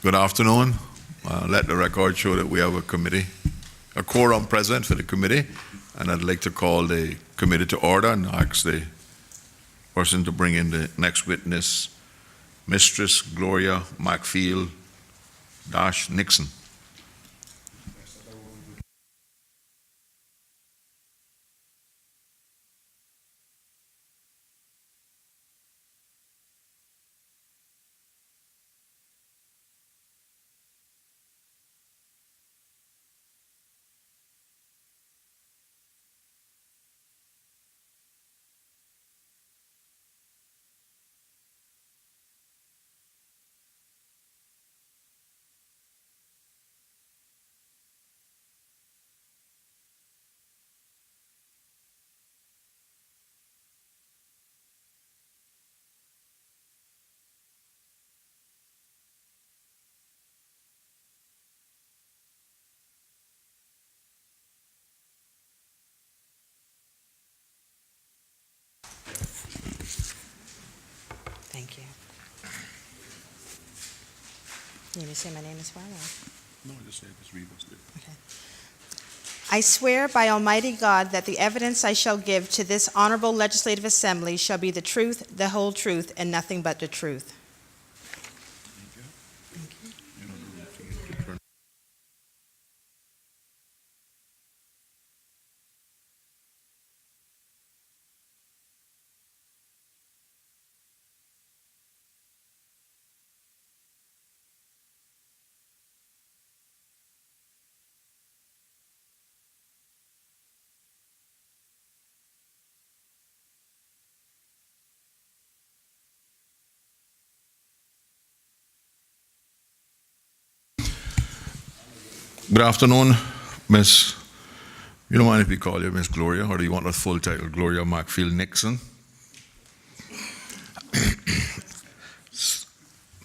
Good afternoon. Let the record show that we have a quorum present for the committee, and I'd like to call the committee to order and ask the person to bring in the next witness, Mistress Gloria McField-Nixon. Thank you. You need me to say my name as well? No, just read what's there. Okay. I swear by Almighty God that the evidence I shall give to this honorable legislative assembly shall be the truth, the whole truth, and nothing but the truth. Good afternoon, Miss. You don't mind if we call you Miss Gloria, or do you want the full title, Gloria McField-Nixon?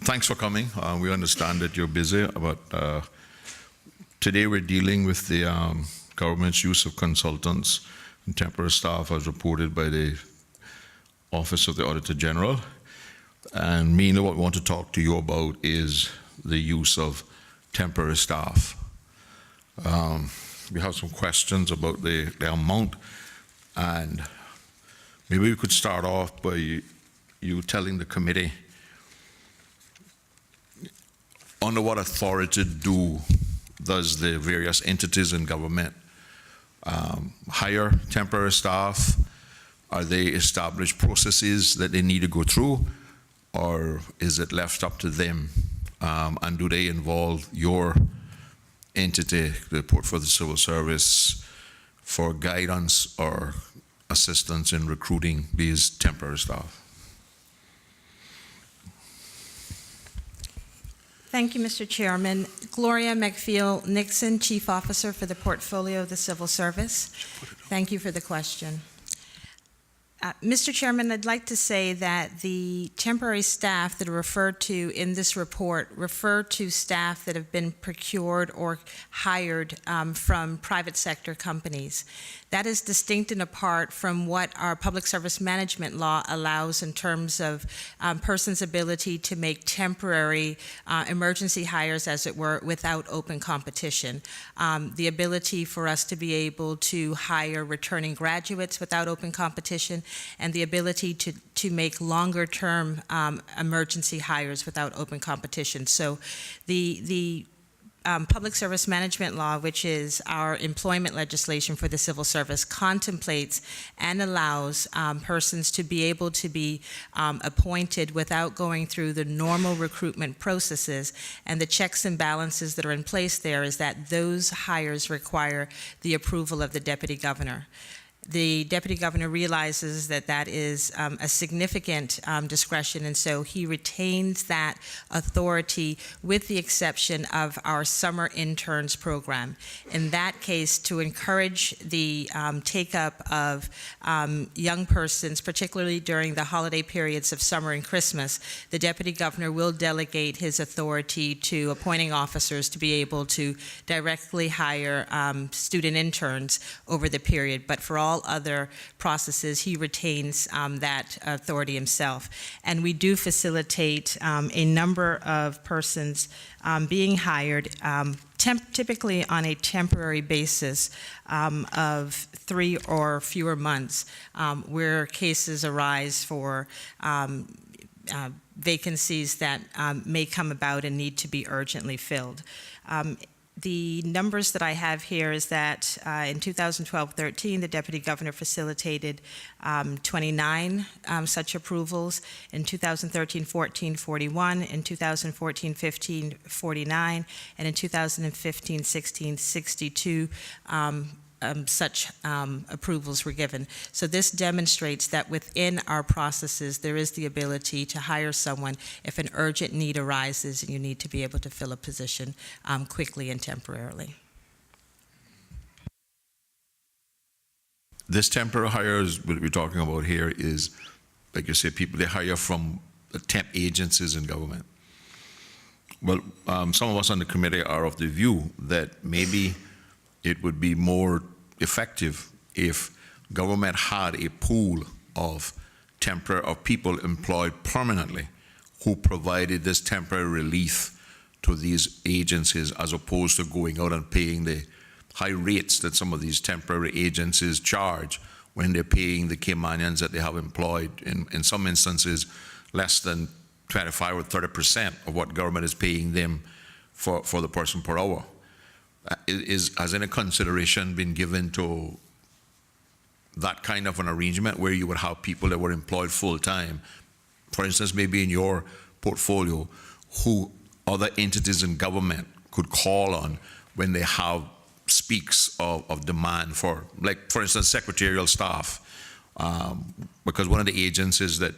Thanks for coming. We understand that you're busy, but today we're dealing with the government's use of consultants and temporary staff as reported by the Office of the Auditor General. And mainly what we want to talk to you about is the use of temporary staff. We have some questions about the amount, and maybe we could start off by you telling the committee under what authority does the various entities in government hire temporary staff? Are they established processes that they need to go through, or is it left up to them? And do they involve your entity, the Port for the Civil Service, for guidance or assistance in recruiting these temporary staff? Thank you, Mr. Chairman. Gloria McField-Nixon, Chief Officer for the Portfolio of the Civil Service. Thank you for the question. Mr. Chairman, I'd like to say that the temporary staff that are referred to in this report refer to staff that have been procured or hired from private sector companies. That is distinct and apart from what our public service management law allows in terms of persons' ability to make temporary emergency hires, as it were, without open competition. The ability for us to be able to hire returning graduates without open competition, and the ability to make longer-term emergency hires without open competition. So the public service management law, which is our employment legislation for the civil service, contemplates and allows persons to be able to be appointed without going through the normal recruitment processes. And the checks and balances that are in place there is that those hires require the approval of the deputy governor. The deputy governor realizes that that is a significant discretion, and so he retains that authority with the exception of our summer interns program. In that case, to encourage the take-up of young persons, particularly during the holiday periods of summer and Christmas, the deputy governor will delegate his authority to appointing officers to be able to directly hire student interns over the period. But for all all other processes, he retains that authority himself. And we do facilitate a number of persons being hired, typically on a temporary basis of 3 or fewer months, where cases arise for vacancies that may come about and need to be urgently filled. The numbers that I have here is that in 2012-13, the Deputy Governor facilitated 29 such approvals. In 2013-14, 41. In 2014-15, 49. And in 2015-16, 62 such approvals were given. So this demonstrates that within our processes, there is the ability to hire someone if an urgent need arises and you need to be able to fill a position quickly and temporarily. This temporary hires, what we're talking about here is, like you said, people they hire from the temp agencies in government. Well, some of us on the committee are of the view that maybe it would be more effective if government had a pool of people employed permanently who provided this temporary relief to these agencies, as opposed to going out and paying the high rates that some of these temporary agencies charge when they're paying the Caymanians that they have employed, in some instances less than 25 or 30% of what government is paying them for the person per hour. Has any consideration been given to that kind of an arrangement where you would have people that were employed full-time, for instance, maybe in your portfolio, who other entities in government could call on when they have speaks of demand for, like, for instance, secretarial staff? Because one of the agencies that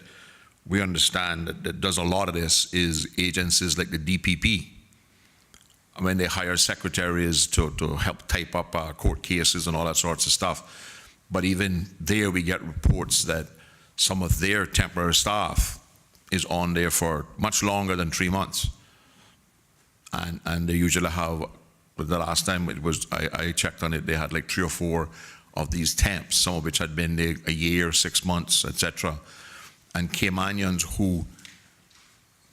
we understand that does a lot of this is agencies like the DPP. When they hire secretaries to help type up court cases and all that sorts of stuff. But even there, we get reports that some of their temporary staff is on there for much longer than 3 months. And they usually have, the last time it was, I checked on it, they had like 3 or 4 of these temps, some of which had been there a year, 6 months, etc. And Caymanians who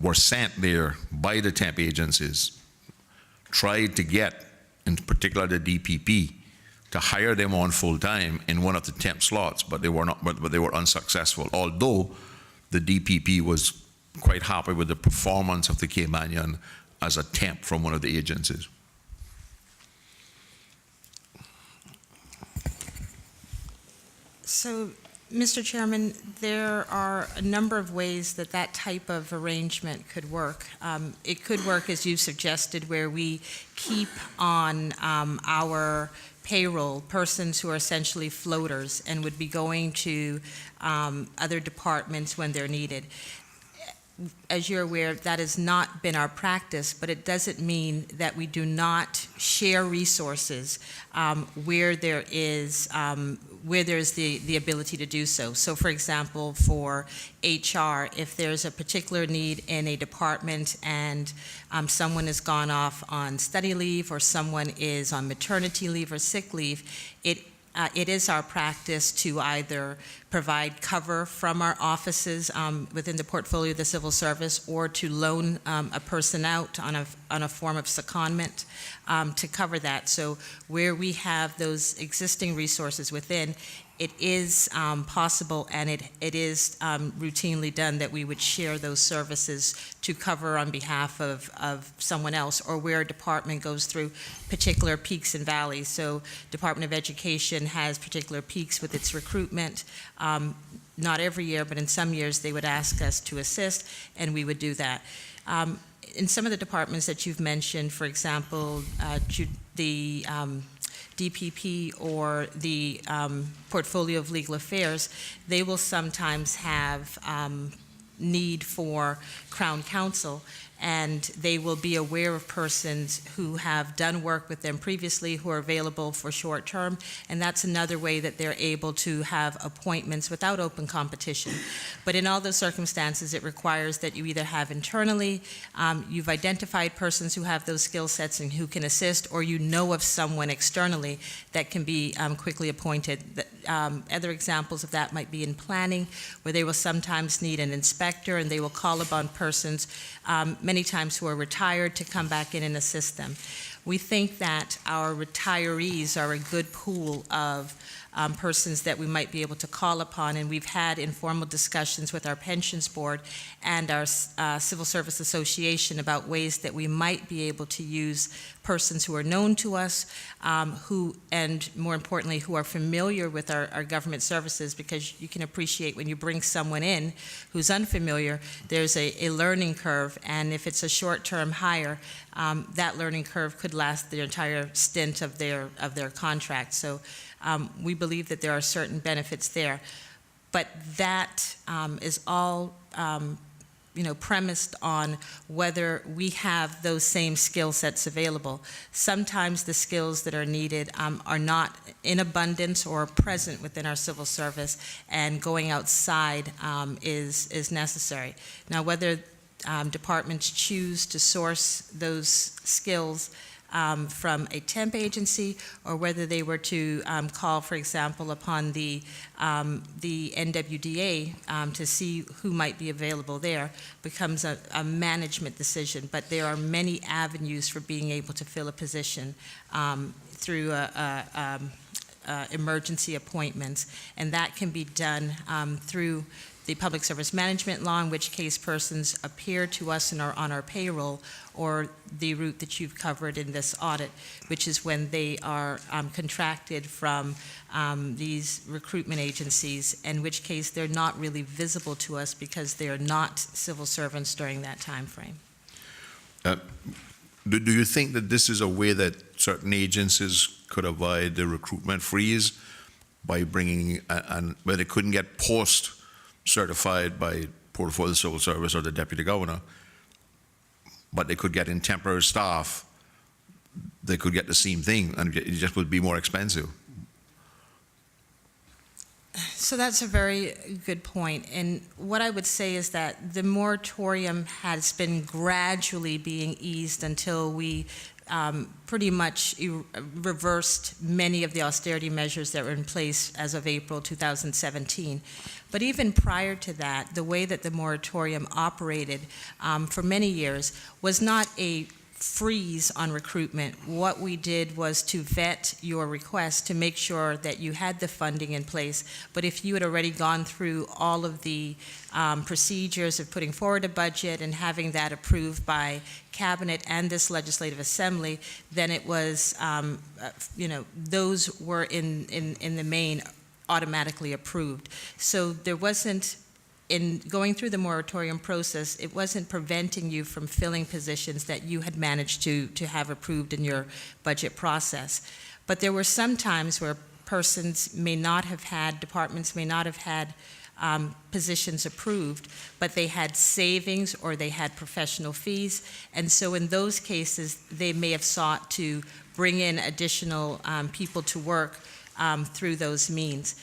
were sent there by the temp agencies tried to get, in particular the DPP, to hire them on full-time in one of the temp slots, but they were not. But they were unsuccessful. Although the DPP was quite happy with the performance of the Caymanian as a temp from one of the agencies. So, Mr. Chairman, there are a number of ways that that type of arrangement could work. It could work, as you suggested, where we keep on our payroll persons who are essentially floaters and would be going to other departments when they're needed. As you're aware, that has not been our practice, but it doesn't mean that we do not share resources where there is the ability to do so. So, for example, for HR, if there's a particular need in a department and someone has gone off on study leave or someone is on maternity leave or sick leave, it is our practice to either provide cover from our offices within the portfolio of the civil service, or to loan a person out on a form of secondment to cover that. So where we have those existing resources within, it is possible, and it is routinely done, that we would share those services to cover on behalf of someone else, or where a department goes through particular peaks and valleys. So Department of Education has particular peaks with its recruitment. Not every year, but in some years they would ask us to assist, and we would do that. In some of the departments that you've mentioned, for example, the DPP or the portfolio of legal affairs, they will sometimes have need for Crown Counsel, and they will be aware of persons who have done work with them previously who are available for short term, and that's another way that they're able to have appointments without open competition. But in all those circumstances, it requires that you either have internally, you've identified persons who have those skill sets and who can assist, or you know of someone externally that can be quickly appointed. other examples of that might be in planning, where they will sometimes need an inspector, and they will call upon persons, many times who are retired, to come back in and assist them. We think that our retirees are a good pool of persons that we might be able to call upon, and we've had informal discussions with our pensions board and our Civil Service Association about ways that we might be able to use persons who are known to us, who, and more importantly, who are familiar with our government services, because you can appreciate when you bring someone in who's unfamiliar, there's a learning curve, and if it's a short-term hire, that learning curve could last the entire stint of their contract. So we believe that there are certain benefits there, but that is all premised on whether we have those same skill sets available. Sometimes the skills that are needed are not in abundance or present within our civil service, and going outside is necessary. Now, whether departments choose to source those skills from a temp agency, or whether they were to call, for example, upon the NWDA to see who might be available there, becomes a management decision. But there are many avenues for being able to fill a position through emergency appointments, and that can be done through the Public Service Management Law, in which case persons appear to us and are on our payroll, or the route that you've covered in this audit, which is when they are contracted from these recruitment agencies, in which case they're not really visible to us because they are not civil servants during that time frame. Do you think that this is a way that certain agencies could avoid the recruitment freeze by bringing, where they couldn't get post-certified by Portfolio Civil Service or the Deputy Governor, but they could get in temporary staff, they could get the same thing, and it just would be more expensive? So that's a very good point. And what I would say is that the moratorium has been gradually being eased until we pretty much reversed many of the austerity measures that were in place as of April 2017. But even prior to that, the way that the moratorium operated for many years was not a freeze on recruitment. What we did was to vet your request to make sure that you had the funding in place. But if you had already gone through all of the procedures of putting forward a budget and having that approved by Cabinet and this Legislative Assembly, then it was, those were in the main automatically approved. So there wasn't, in going through the moratorium process, it wasn't preventing you from filling positions that you had managed to have approved in your budget process. But there were some times where persons may not have had, departments may not have had positions approved, but they had savings or they had professional fees. And so in those cases, they may have sought to bring in additional people to work through those means.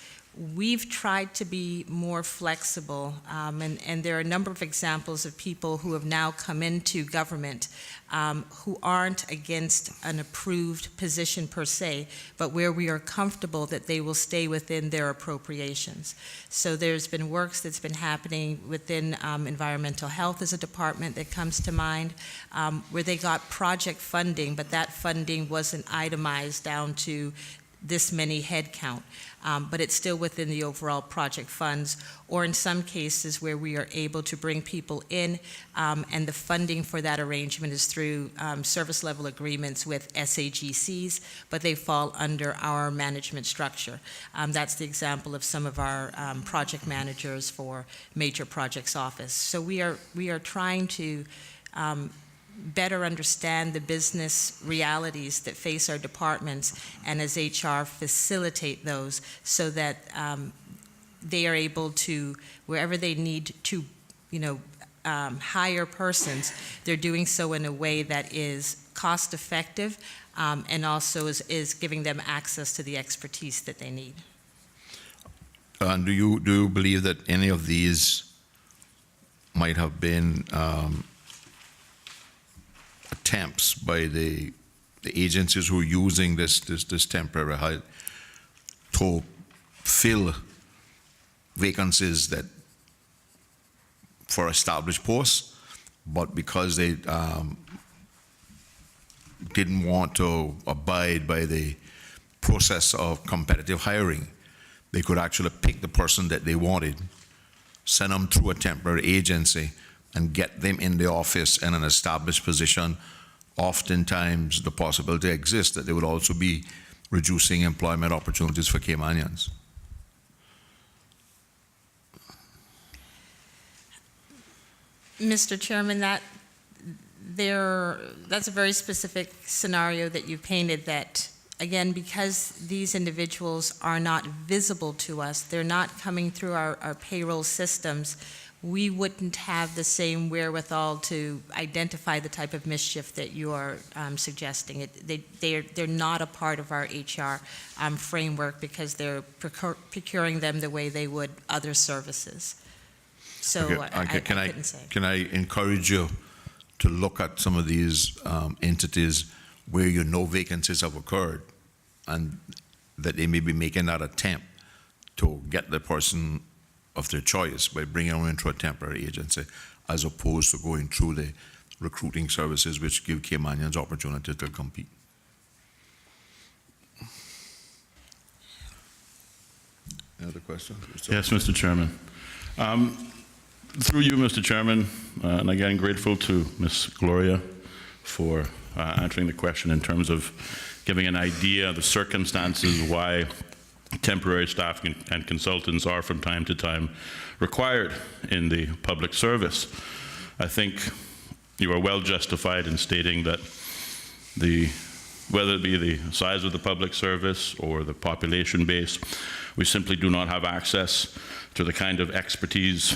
We've tried to be more flexible, and there are a number of examples of people who have now come into government who aren't against an approved position per se, but where we are comfortable that they will stay within their appropriations. So there's been works that's been happening within environmental health as a department that comes to mind, where they got project funding, but that funding wasn't itemized down to this many head count, but it's still within the overall project funds, or in some cases where we are able to bring people in, and the funding for that arrangement is through service level agreements with SAGCs, but they fall under our management structure. That's the example of some of our project managers for major projects office. So we are trying to better understand the business realities that face our departments, and as HR facilitate those so that they are able to, wherever they need to, hire persons, they're doing so in a way that is cost effective and also is giving them access to the expertise that they need. Do you believe that any of these might have been attempts by the agencies who are using this temporary hire to fill vacancies that for established posts, but because they didn't want to abide by the process of competitive hiring, they could actually pick the person that they wanted, send them through a temporary agency, and get them in the office in an established position. Oftentimes, the possibility exists that they would also be reducing employment opportunities for Caymanians. Mr. Chairman, that's a very specific scenario that you painted that, again, because these individuals are not visible to us, they're not coming through our payroll systems, we wouldn't have the same wherewithal to identify the type of mischief that you are suggesting. They're not a part of our HR framework because they're procuring them the way they would other services. So Okay, I couldn't say. Can I encourage you to look at some of these entities where you know vacancies have occurred and that they may be making that attempt to get the person of their choice by bringing them into a temporary agency as opposed to going through the recruiting services which give Caymanians opportunity to compete. Any other questions? Yes, Mr. Chairman. Through you, Mr. Chairman, and again, grateful to Ms. Gloria for answering the question in terms of giving an idea of the circumstances why temporary staff and consultants are from time to time required in the public service. I think you are well justified in stating that whether it be the size of the public service or the population base, we simply do not have access to the kind of expertise,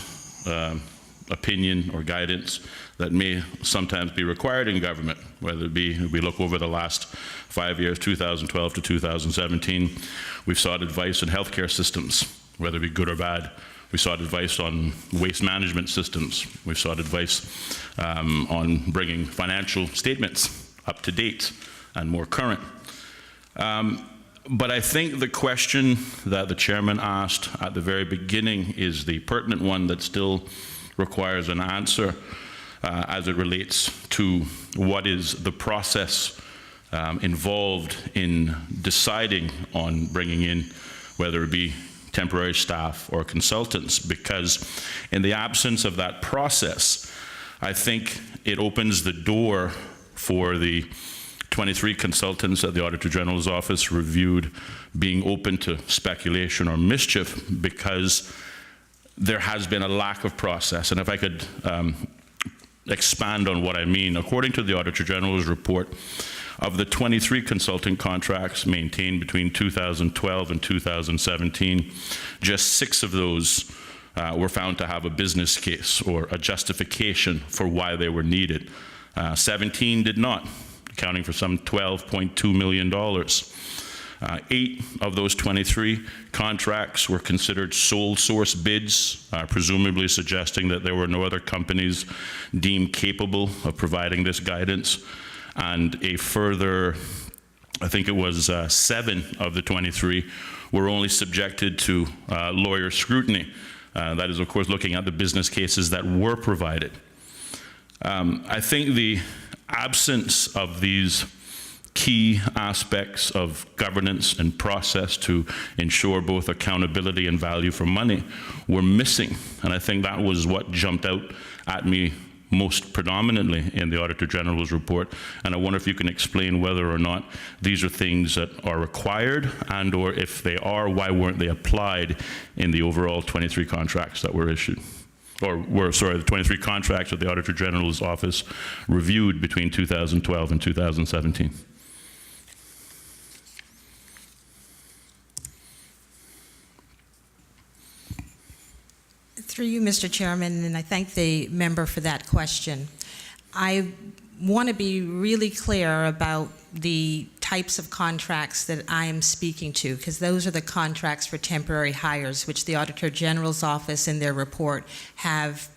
opinion, or guidance that may sometimes be required in government, whether it be, if we look over the last 5 years, 2012 to 2017, we've sought advice on healthcare systems, whether it be good or bad. We sought advice on waste management systems. We've sought advice on bringing financial statements up to date and more current. But I think the question that the chairman asked at the very beginning is the pertinent one that still requires an answer as it relates to what is the process involved in deciding on bringing in, whether it be temporary staff or consultants, because in the absence of that process, I think it opens the door for the 23 consultants that the Auditor General's office reviewed being open to speculation or mischief, because there has been a lack of process. And if I could expand on what I mean, according to the Auditor General's report, of the 23 consulting contracts maintained between 2012 and 2017, just 6 of those were found to have a business case or a justification for why they were needed. 17 did not, accounting for some $12.2 million. 8 of those 23 contracts were considered sole source bids, presumably suggesting that there were no other companies deemed capable of providing this guidance. And a further, I think it was 7 of the 23 were only subjected to lawyer scrutiny. That is, of course, looking at the business cases that were provided. I think the absence of these key aspects of governance and process to ensure both accountability and value for money were missing. And I think that was what jumped out at me most predominantly in the Auditor General's report. And I wonder if you can explain whether or not these are things that are required, and or if they are, why weren't they applied in the overall 23 contracts that were issued? Or were, sorry, the 23 contracts that the Auditor General's office reviewed between 2012 and 2017. Through you, Mr. Chairman, and I thank the member for that question. I want to be really clear about the types of contracts that I am speaking to, because those are the contracts for temporary hires, which the Auditor General's office in their report have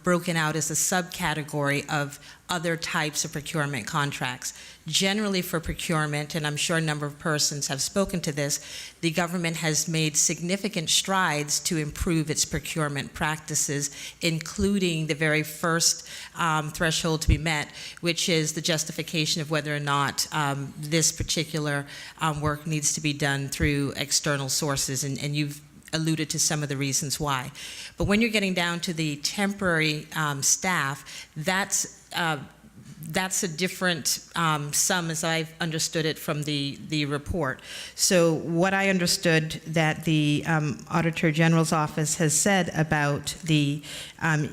broken out as a subcategory of other types of procurement contracts. Generally for procurement, and I'm sure a number of persons have spoken to this, the government has made significant strides to improve its procurement practices, including the very first threshold to be met, which is the justification of whether or not this particular work needs to be done through external sources, and you've alluded to some of the reasons why. But when you're getting down to the temporary staff, that's a different sum, as I've understood it from the report. So what I understood that the Auditor General's Office has said about the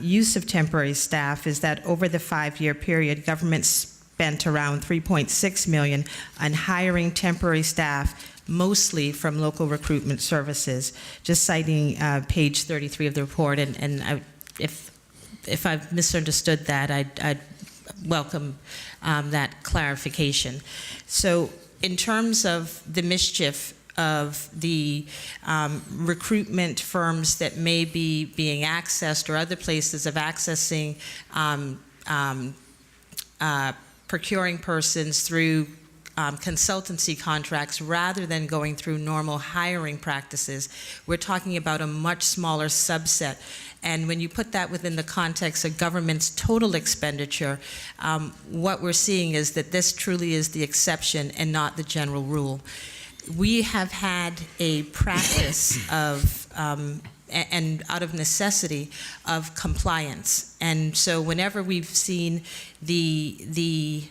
use of temporary staff is that over the 5-year period, government spent around $3.6 million on hiring temporary staff, mostly from local recruitment services, just citing page 33 of the report. And if I've misunderstood that, I'd welcome that clarification. So in terms of the mischief of the recruitment firms that may be being accessed, or other places of accessing procuring persons through consultancy contracts rather than going through normal hiring practices, we're talking about a much smaller subset. And when you put that within the context of government's total expenditure, what we're seeing is that this truly is the exception and not the general rule. We have had a practice of and out of necessity of compliance. And so whenever we've seen the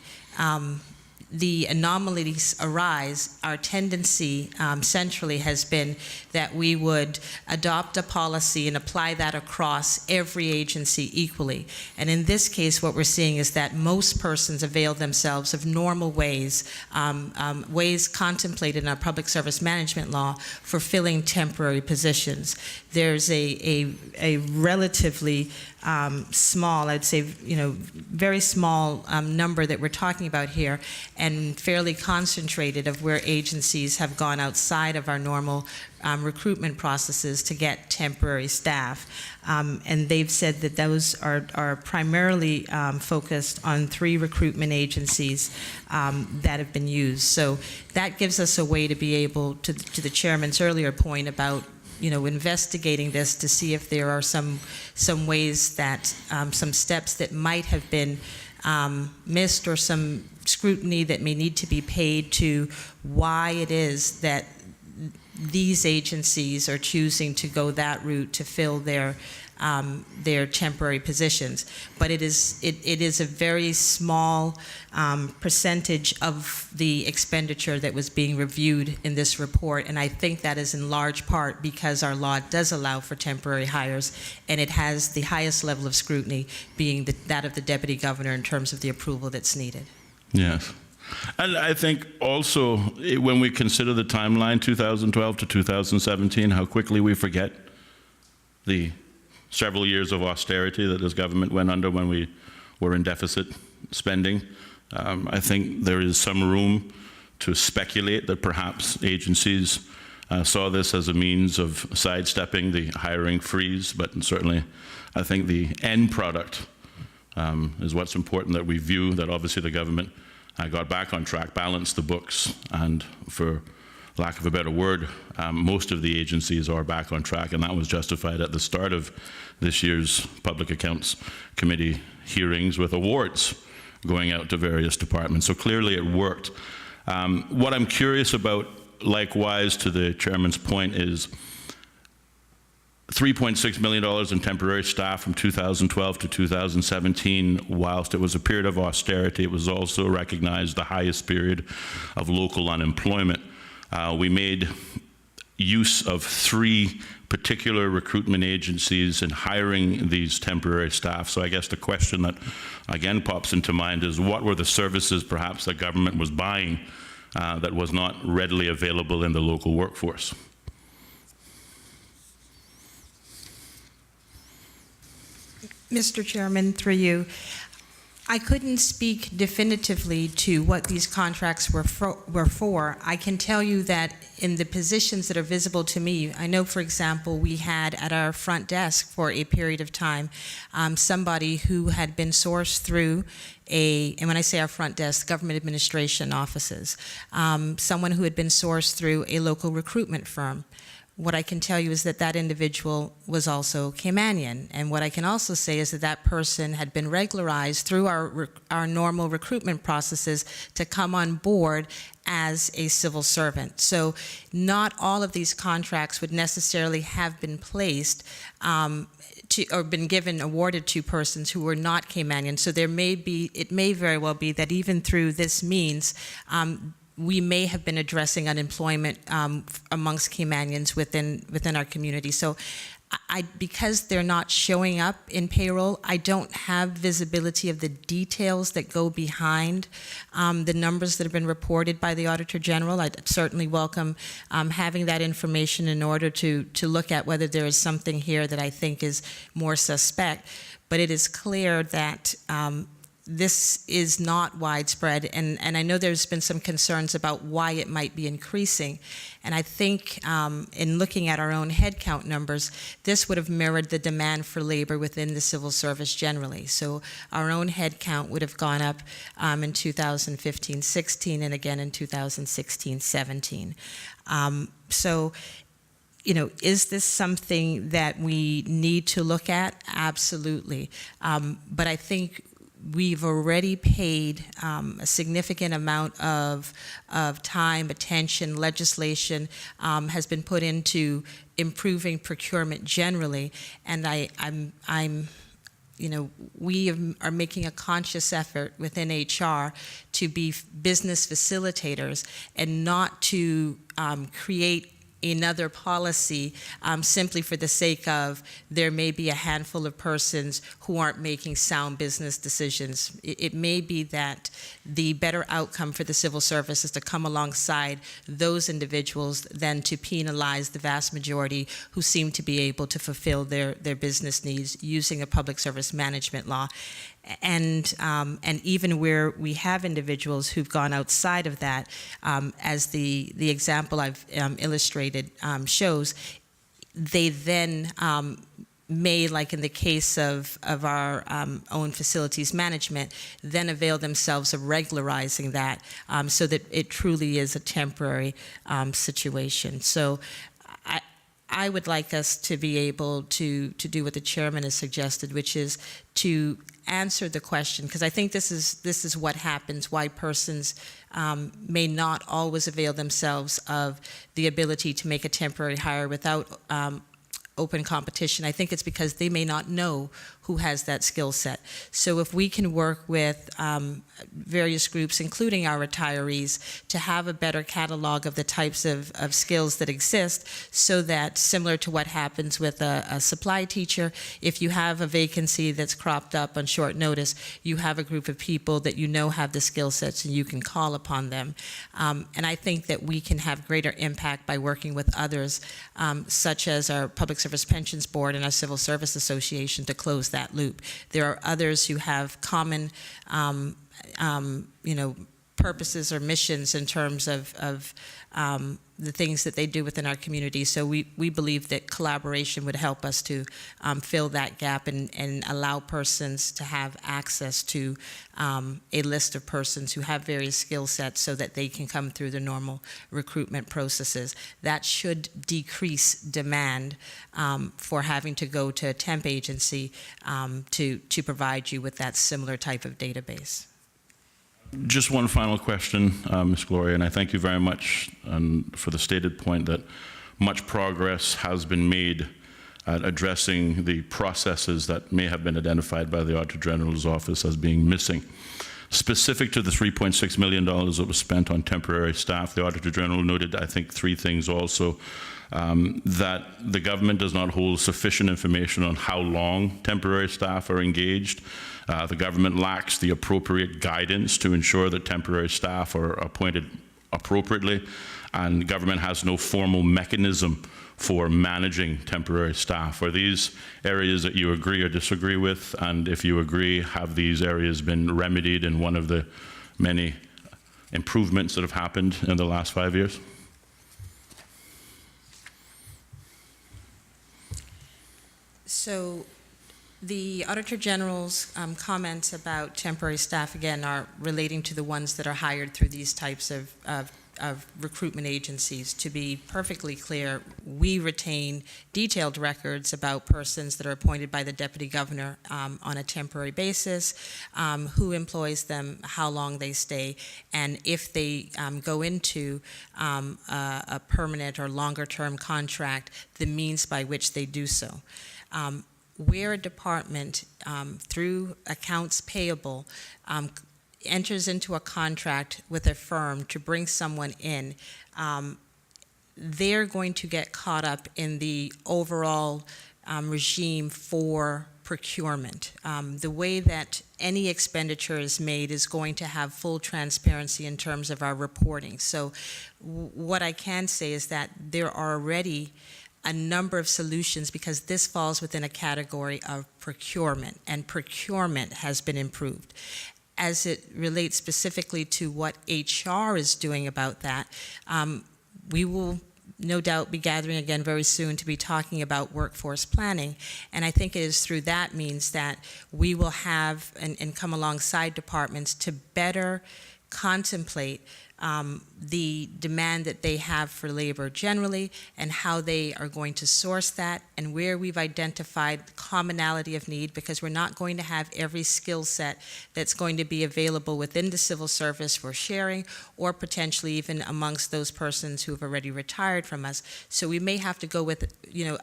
anomalies arise, our tendency centrally has been that we would adopt a policy and apply that across every agency equally. And in this case, what we're seeing is that most persons avail themselves of normal ways, ways contemplated in our public service management law for filling temporary positions. There's a relatively small, I'd say, very small number that we're talking about here, and fairly concentrated of where agencies have gone outside of our normal recruitment processes to get temporary staff. And they've said that those are primarily focused on 3 recruitment agencies that have been used. So that gives us a way to be able, to the chairman's earlier point about investigating this to see if there are some ways that, some steps that might have been missed, or some scrutiny that may need to be paid to why it is that these agencies are choosing to go that route to fill their temporary positions. But it is a very small percentage of the expenditure that was being reviewed in this report, and I think that is in large part because our law does allow for temporary hires, and it has the highest level of scrutiny being that of the Deputy Governor in terms of the approval that's needed. Yes. And I think also, when we consider the timeline, 2012 to 2017, how quickly we forget the several years of austerity that this government went under when we were in deficit spending. I think there is some room to speculate that perhaps agencies saw this as a means of sidestepping the hiring freeze, but certainly I think the end product is what's important, that we view that obviously the government got back on track, balanced the books, and for lack of a better word, most of the agencies are back on track, and that was justified at the start of this year's Public Accounts Committee hearings with awards going out to various departments. So clearly it worked. What I'm curious about, likewise to the chairman's point, is $3.6 million in temporary staff from 2012 to 2017. Whilst it was a period of austerity, it was also recognized the highest period of local unemployment. We made use of 3 particular recruitment agencies in hiring these temporary staff. So I guess the question that again pops into mind is, what were the services perhaps that government was buying that was not readily available in the local workforce? Mr. Chairman, through you, I couldn't speak definitively to what these contracts were for. I can tell you that in the positions that are visible to me, I know, for example, we had at our front desk for a period of time somebody who had been sourced through and when I say our front desk, government administration offices, someone who had been sourced through a local recruitment firm. What I can tell you is that that individual was also Caymanian. And what I can also say is that that person had been regularized through our normal recruitment processes to come on board as a civil servant. So not all of these contracts would necessarily have been placed or been awarded to persons who were not Caymanian. So it may very well be that even through this means, we may have been addressing unemployment amongst Caymanians within our community. So because they're not showing up in payroll, I don't have visibility of the details that go behind the numbers that have been reported by the Auditor General. I'd certainly welcome having that information in order to look at whether there is something here that I think is more suspect. But it is clear that this is not widespread, and I know there's been some concerns about why it might be increasing. And I think in looking at our own headcount numbers, this would have mirrored the demand for labor within the civil service generally. So our own headcount would have gone up in 2015-16 and again in 2016-17. So, is this something that we need to look at? Absolutely. But I think we've already paid a significant amount of time, attention, legislation has been put into improving procurement generally, and we are making a conscious effort within HR to be business facilitators and not to create another policy simply for the sake of there may be a handful of persons who aren't making sound business decisions. It may be that the better outcome for the civil service is to come alongside those individuals than to penalize the vast majority who seem to be able to fulfill their business needs using a public service management law. And even where we have individuals who've gone outside of that, as the example I've illustrated shows, they then may, like in the case of our own facilities management, then avail themselves of regularizing that so that it truly is a temporary situation. So I would like us to be able to do what the chairman has suggested, which is to answer the question, because I think this is what happens, why persons may not always avail themselves of the ability to make a temporary hire without open competition. I think it's because they may not know who has that skill set. So if we can work with various groups, including our retirees, to have a better catalog of the types of skills that exist, so that, similar to what happens with a supply teacher, if you have a vacancy that's cropped up on short notice, you have a group of people that you know have the skill sets and you can call upon them. And I think that we can have greater impact by working with others, such as our Public Service Pensions Board and our Civil Service Association, to close that loop. There are others who have common purposes or missions in terms of the things that they do within our community. So we believe that collaboration would help us to fill that gap and allow persons to have access to a list of persons who have various skill sets so that they can come through the normal recruitment processes. That should decrease demand for having to go to a temp agency to provide you with that similar type of database. Just one final question, Ms. Gloria, and I thank you very much for the stated point that much progress has been made at addressing the processes that may have been identified by the Auditor General's office as being missing. Specific to the $3.6 million that was spent on temporary staff, the Auditor General noted, I think, three things also. That the government does not hold sufficient information on how long temporary staff are engaged. The government lacks the appropriate guidance to ensure that temporary staff are appointed appropriately, and the government has no formal mechanism for managing temporary staff. Are these areas that you agree or disagree with? And if you agree, have these areas been remedied in one of the many improvements that have happened in the last 5 years? So the Auditor General's comments about temporary staff, again, are relating to the ones that are hired through these types of recruitment agencies. To be perfectly clear, we retain detailed records about persons that are appointed by the Deputy Governor on a temporary basis, who employs them, how long they stay, and if they go into a permanent or longer-term contract, the means by which they do so. Where a department, through accounts payable, enters into a contract with a firm to bring someone in, they're going to get caught up in the overall regime for procurement. The way that any expenditure is made is going to have full transparency in terms of our reporting. So what I can say is that there are already a number of solutions, because this falls within a category of procurement, and procurement has been improved. As it relates specifically to what HR is doing about that, we will no doubt be gathering again very soon to be talking about workforce planning. And I think it is through that means that we will have and come alongside departments to better contemplate the demand that they have for labor generally, and how they are going to source that, and where we've identified commonality of need, because we're not going to have every skill set that's going to be available within the civil service for sharing, or potentially even amongst those persons who have already retired from us. So we may have to go with,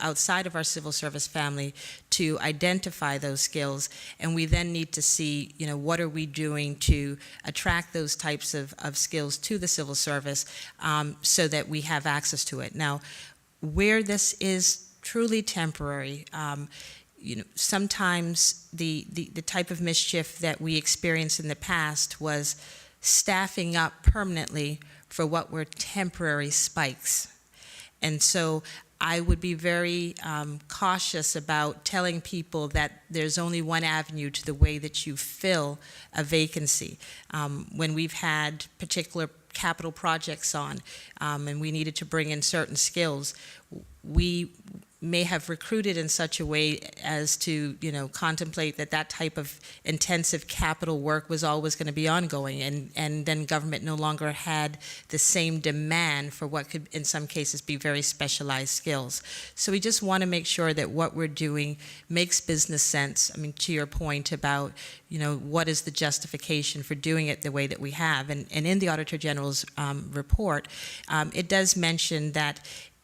outside of our civil service family to identify those skills, and we then need to see, what are we doing to attract those types of skills to the civil service, so that we have access to it. Now, where this is truly temporary, sometimes the type of mischief that we experienced in the past was staffing up permanently for what were temporary spikes. And so I would be very cautious about telling people that there's only one avenue to the way that you fill a vacancy. When we've had particular capital projects on, and we needed to bring in certain skills, we may have recruited in such a way as to, contemplate that type of intensive capital work was always going to be ongoing, and then government no longer had the same demand for what could, in some cases, be very specialized skills. So we just want to make sure that what we're doing makes business sense. I mean, to your point about, what is the justification for doing it the way that we have? And in the Auditor General's report, it does mention that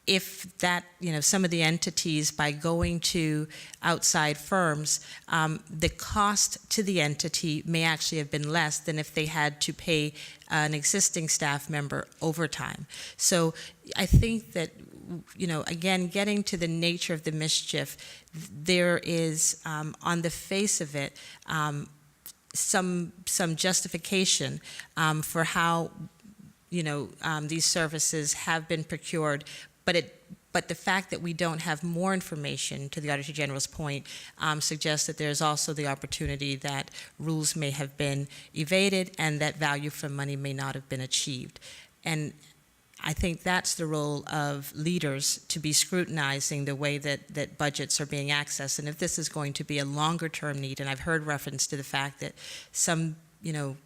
if that, some of the entities, by going to outside firms, the cost to the entity may actually have been less than if they had to pay an existing staff member overtime. So I think that, again, getting to the nature of the mischief, there is, on the face of it, some justification for how, these services have been procured. But the fact that we don't have more information, to the Auditor General's point, suggests that there's also the opportunity that rules may have been evaded and that value for money may not have been achieved. And I think that's the role of leaders, to be scrutinizing the way that budgets are being accessed. And if this is going to be a longer-term need, and I've heard reference to the fact that some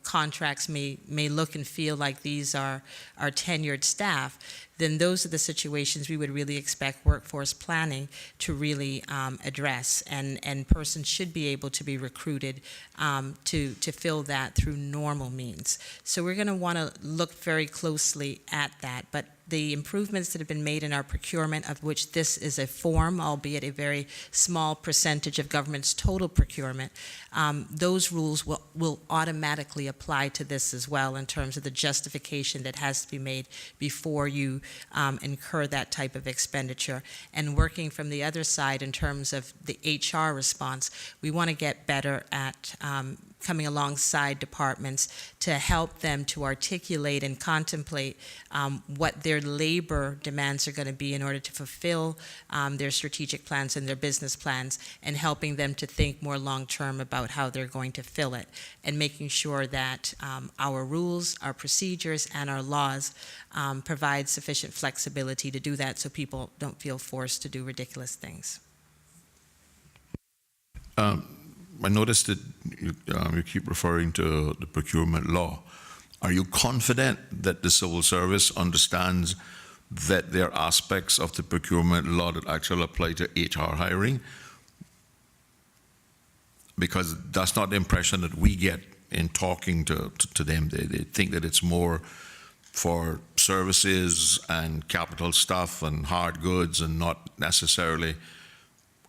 contracts may look and feel like these are tenured staff, then those are the situations we would really expect workforce planning to really address. And persons should be able to be recruited to fill that through normal means. So we're going to want to look very closely at that. But the improvements that have been made in our procurement, of which this is a form, albeit a very small percentage of government's total procurement, those rules will automatically apply to this as well, in terms of the justification that has to be made before you incur that type of expenditure. And working from the other side in terms of the HR response, we want to get better at coming alongside departments to help them to articulate and contemplate what their labor demands are going to be in order to fulfill their strategic plans and their business plans, and helping them to think more long-term about how they're going to fill it, and making sure that our rules, our procedures, and our laws provide sufficient flexibility to do that so people don't feel forced to do ridiculous things. I noticed that you keep referring to the procurement law. Are you confident that the civil service understands that there are aspects of the procurement law that actually apply to HR hiring? Because that's not the impression that we get in talking to them. They think that it's more for services and capital stuff and hard goods, and not necessarily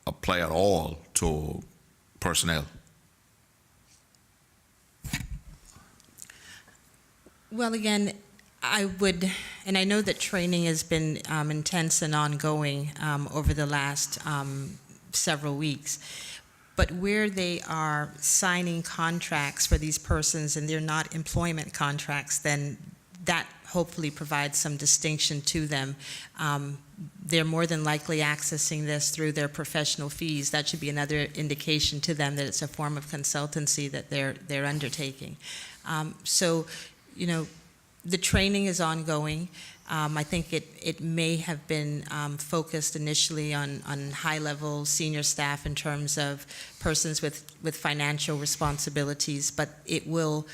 apply at all to personnel. Well, again, I would, and I know that training has been intense and ongoing over the last several weeks, but where they are signing contracts for these persons and they're not employment contracts, then that hopefully provides some distinction to them. They're more than likely accessing this through their professional fees. That should be another indication to them that it's a form of consultancy that they're undertaking. So, you know, the training is ongoing. I think it may have been focused initially on high-level senior staff in terms of persons with financial responsibilities, but it will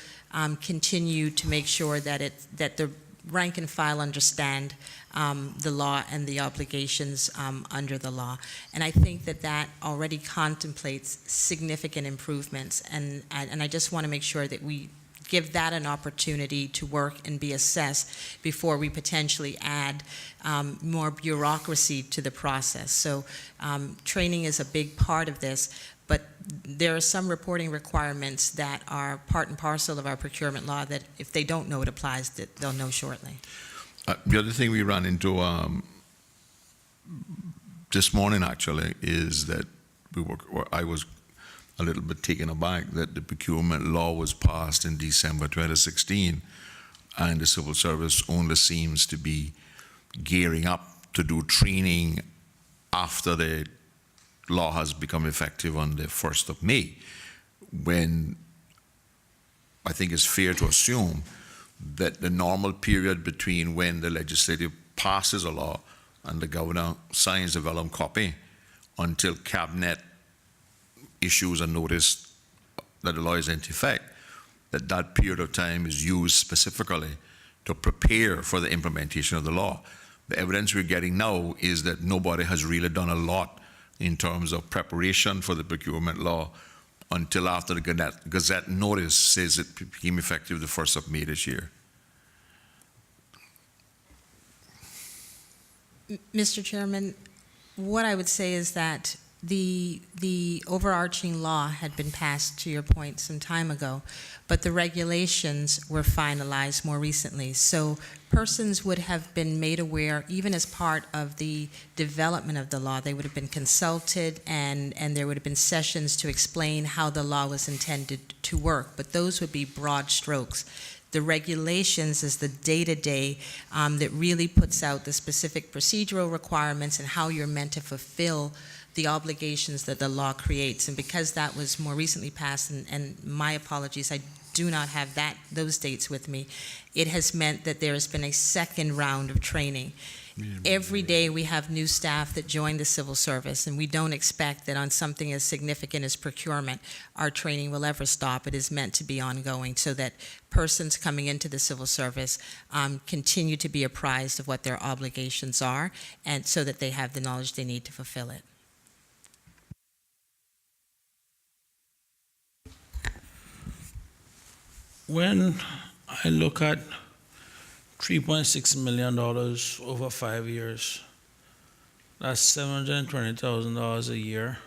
continue to make sure that the rank and file understand the law and the obligations under the law. And I think that already contemplates significant improvements, and I just want to make sure that we give that an opportunity to work and be assessed before we potentially add more bureaucracy to the process. So training is a big part of this, but there are some reporting requirements that are part and parcel of our procurement law that if they don't know it applies, that they'll know shortly. The other thing we ran into this morning actually is that I was a little bit taken aback that the procurement law was passed in December 2016, and the civil service only seems to be gearing up to do training after the law has become effective on the 1st of May, when I think it's fair to assume that the normal period between when the legislature passes a law and the governor signs the vellum copy until cabinet issues a notice that the law is in effect, that period of time is used specifically to prepare for the implementation of the law. The evidence we're getting now is that nobody has really done a lot in terms of preparation for the procurement law until after the Gazette notice says it became effective the 1st of May this year. Mr. Chairman, what I would say is that the overarching law had been passed, to your point, some time ago, but the regulations were finalized more recently. So persons would have been made aware, even as part of the development of the law. They would have been consulted, and there would have been sessions to explain how the law was intended to work, but those would be broad strokes. The regulations is the day-to-day that really puts out the specific procedural requirements and how you're meant to fulfill the obligations that the law creates. And because that was more recently passed, and my apologies, I do not have those dates with me, it has meant that there has been a second round of training. Every day we have new staff that join the civil service, and we don't expect that on something as significant as procurement, our training will ever stop. It is meant to be ongoing so that persons coming into the civil service continue to be apprised of what their obligations are, and so that they have the knowledge they need to fulfill it. When I look at $3.6 million over 5 years, that's $720,000 a year,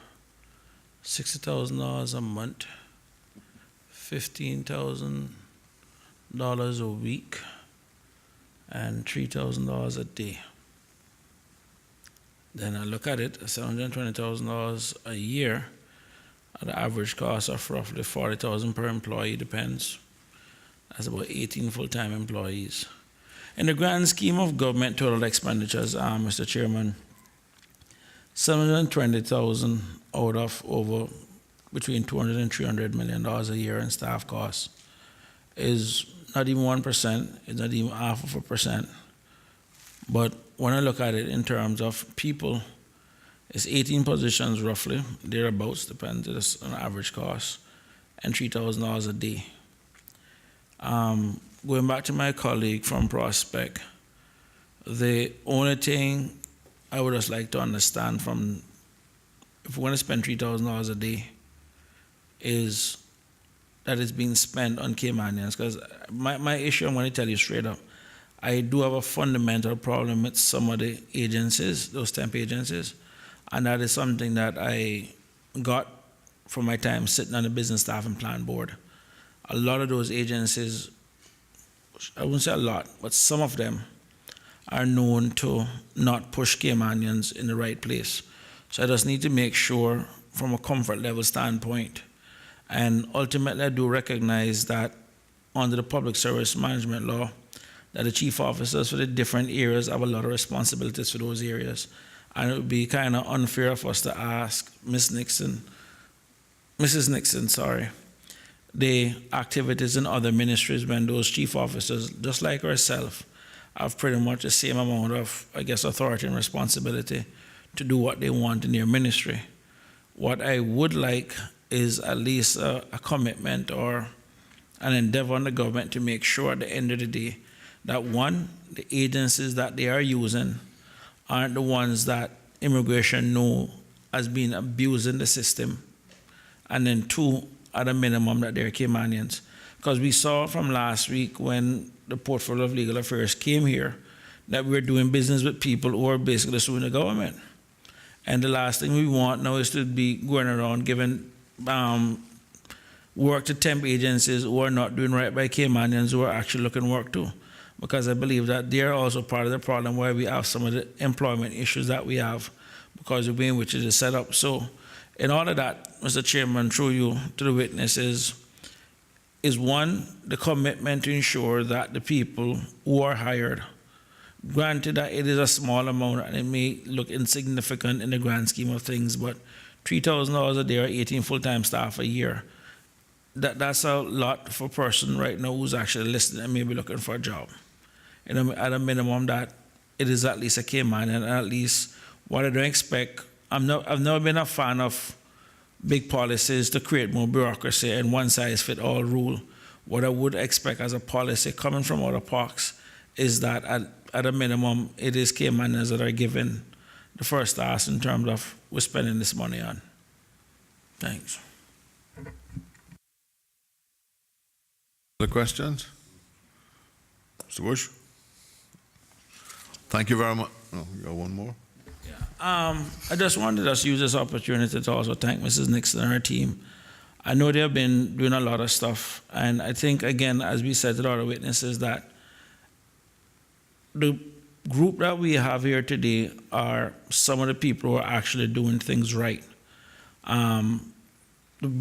$60,000 a month, $15,000 a week, and $3,000 a day. Then I look at it, $720,000 a year, at an average cost of roughly $40,000 per employee, depends. That's about 18 full-time employees. In the grand scheme of government total expenditures, Mr. Chairman, $720,000 out of over between $200 and $300 million a year in staff costs is not even 1%, it's not even 0.5%. But when I look at it in terms of people, it's 18 positions roughly, thereabouts, depends on the average cost, and $3,000 a day. Going back to my colleague from Prospect, the only thing I would just like to understand from, if we're going to spend $3,000 a day, is that it's being spent on Caymanians. Because my issue, I'm going to tell you straight up, I do have a fundamental problem with some of the agencies, those temp agencies, and that is something that I got from my time sitting on the Business Staff and Plan Board. A lot of those agencies, I wouldn't say a lot, but some of them are known to not push Caymanians in the right place. So I just need to make sure from a comfort level standpoint, and ultimately I do recognize that under the Public Service Management Law, that the chief officers for the different areas have a lot of responsibilities for those areas. And it would be kind of unfair of us to ask Mrs. Nixon, the activities in other ministries when those chief officers, just like herself, have pretty much the same amount of, I guess, authority and responsibility to do what they want in their ministry. What I would like is at least a commitment or an endeavor on the government to make sure at the end of the day that, one, the agencies that they are using aren't the ones that immigration know as being abusing the system, and then two, at a minimum, that they're Caymanians. Because we saw from last week when the Portfolio of Legal Affairs came here that we're doing business with people who are basically suing the government. And the last thing we want now is to be going around giving work to temp agencies who are not doing right by Caymanians who are actually looking work too. Because I believe that they are also part of the problem why we have some of the employment issues that we have because of the way in which it is set up. So in all of that, Mr. Chairman, through you to the witnesses, is one, the commitment to ensure that the people who are hired, granted that it is a small amount and it may look insignificant in the grand scheme of things, but $3,000 a day or 18 full-time staff a year, that's a lot for a person right now who's actually listening and maybe looking for a job. At a minimum, that it is at least a Cayman, and at least what I don't expect, I've never been a fan of big policies to create more bureaucracy and one-size-fit-all rule. What I would expect as a policy coming from other parks is that at a minimum, it is Caymanians that are given the first task in terms of we're spending this money on. Thanks. Other questions? Mr. Bush? Thank you very much. Oh, you got one more? I just wanted to use this opportunity to also thank Mrs. Nixon and her team. I know they have been doing a lot of stuff, and I think, again, as we said to the other witnesses, that the group that we have here today are some of the people who are actually doing things right. The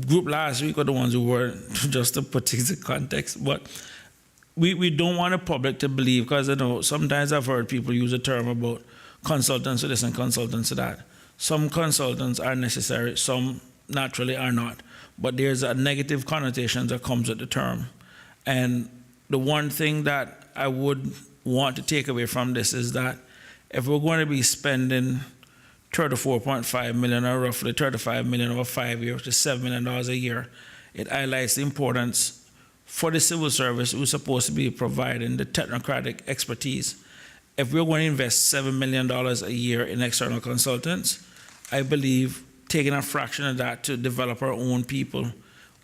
group last week were the ones who were, just to put things in context, but we don't want the public to believe, because I know sometimes I've heard people use a term about consultants to this and consultants to that. Some consultants are necessary, some naturally are not, but there's a negative connotation that comes with the term. And the one thing that I would want to take away from this is that if we're going to be spending $34.5 million or roughly $35 million over 5 years, which is $7 million a year, it highlights the importance for the civil service who's supposed to be providing the technocratic expertise. If we're going to invest $7 million a year in external consultants, I believe taking a fraction of that to develop our own people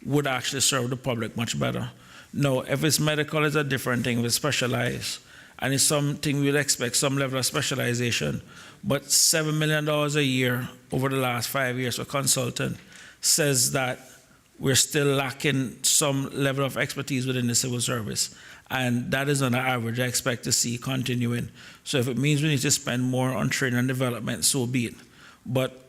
would actually serve the public much better. No, if it's medical, it's a different thing. If it's specialized, and it's something we'd expect some level of specialization, but $7 million a year over the last 5 years for consultant says that we're still lacking some level of expertise within the civil service. And that is on the average I expect to see continuing. So if it means we need to spend more on training and development, so be it. But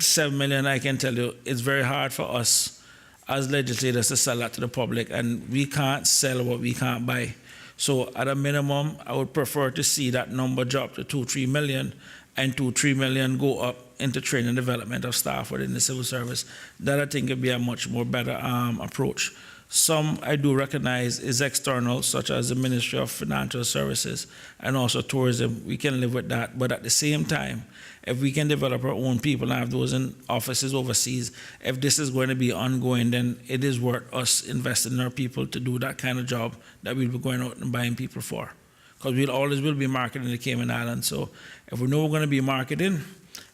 7 million, I can tell you, it's very hard for us as legislators to sell that to the public, and we can't sell what we can't buy. So at a minimum, I would prefer to see that number drop to 2-3 million, and 2-3 million go up into training and development of staff within the civil service. That I think would be a much more better approach. Some I do recognize is external, such as the Ministry of Financial Services and also tourism. We can live with that, but at the same time, if we can develop our own people and have those in offices overseas, if this is going to be ongoing, then it is worth us investing in our people to do that kind of job that we'll be going out and buying people for. Because we'll always will be marketing the Cayman Islands. So if we know we're going to be marketing,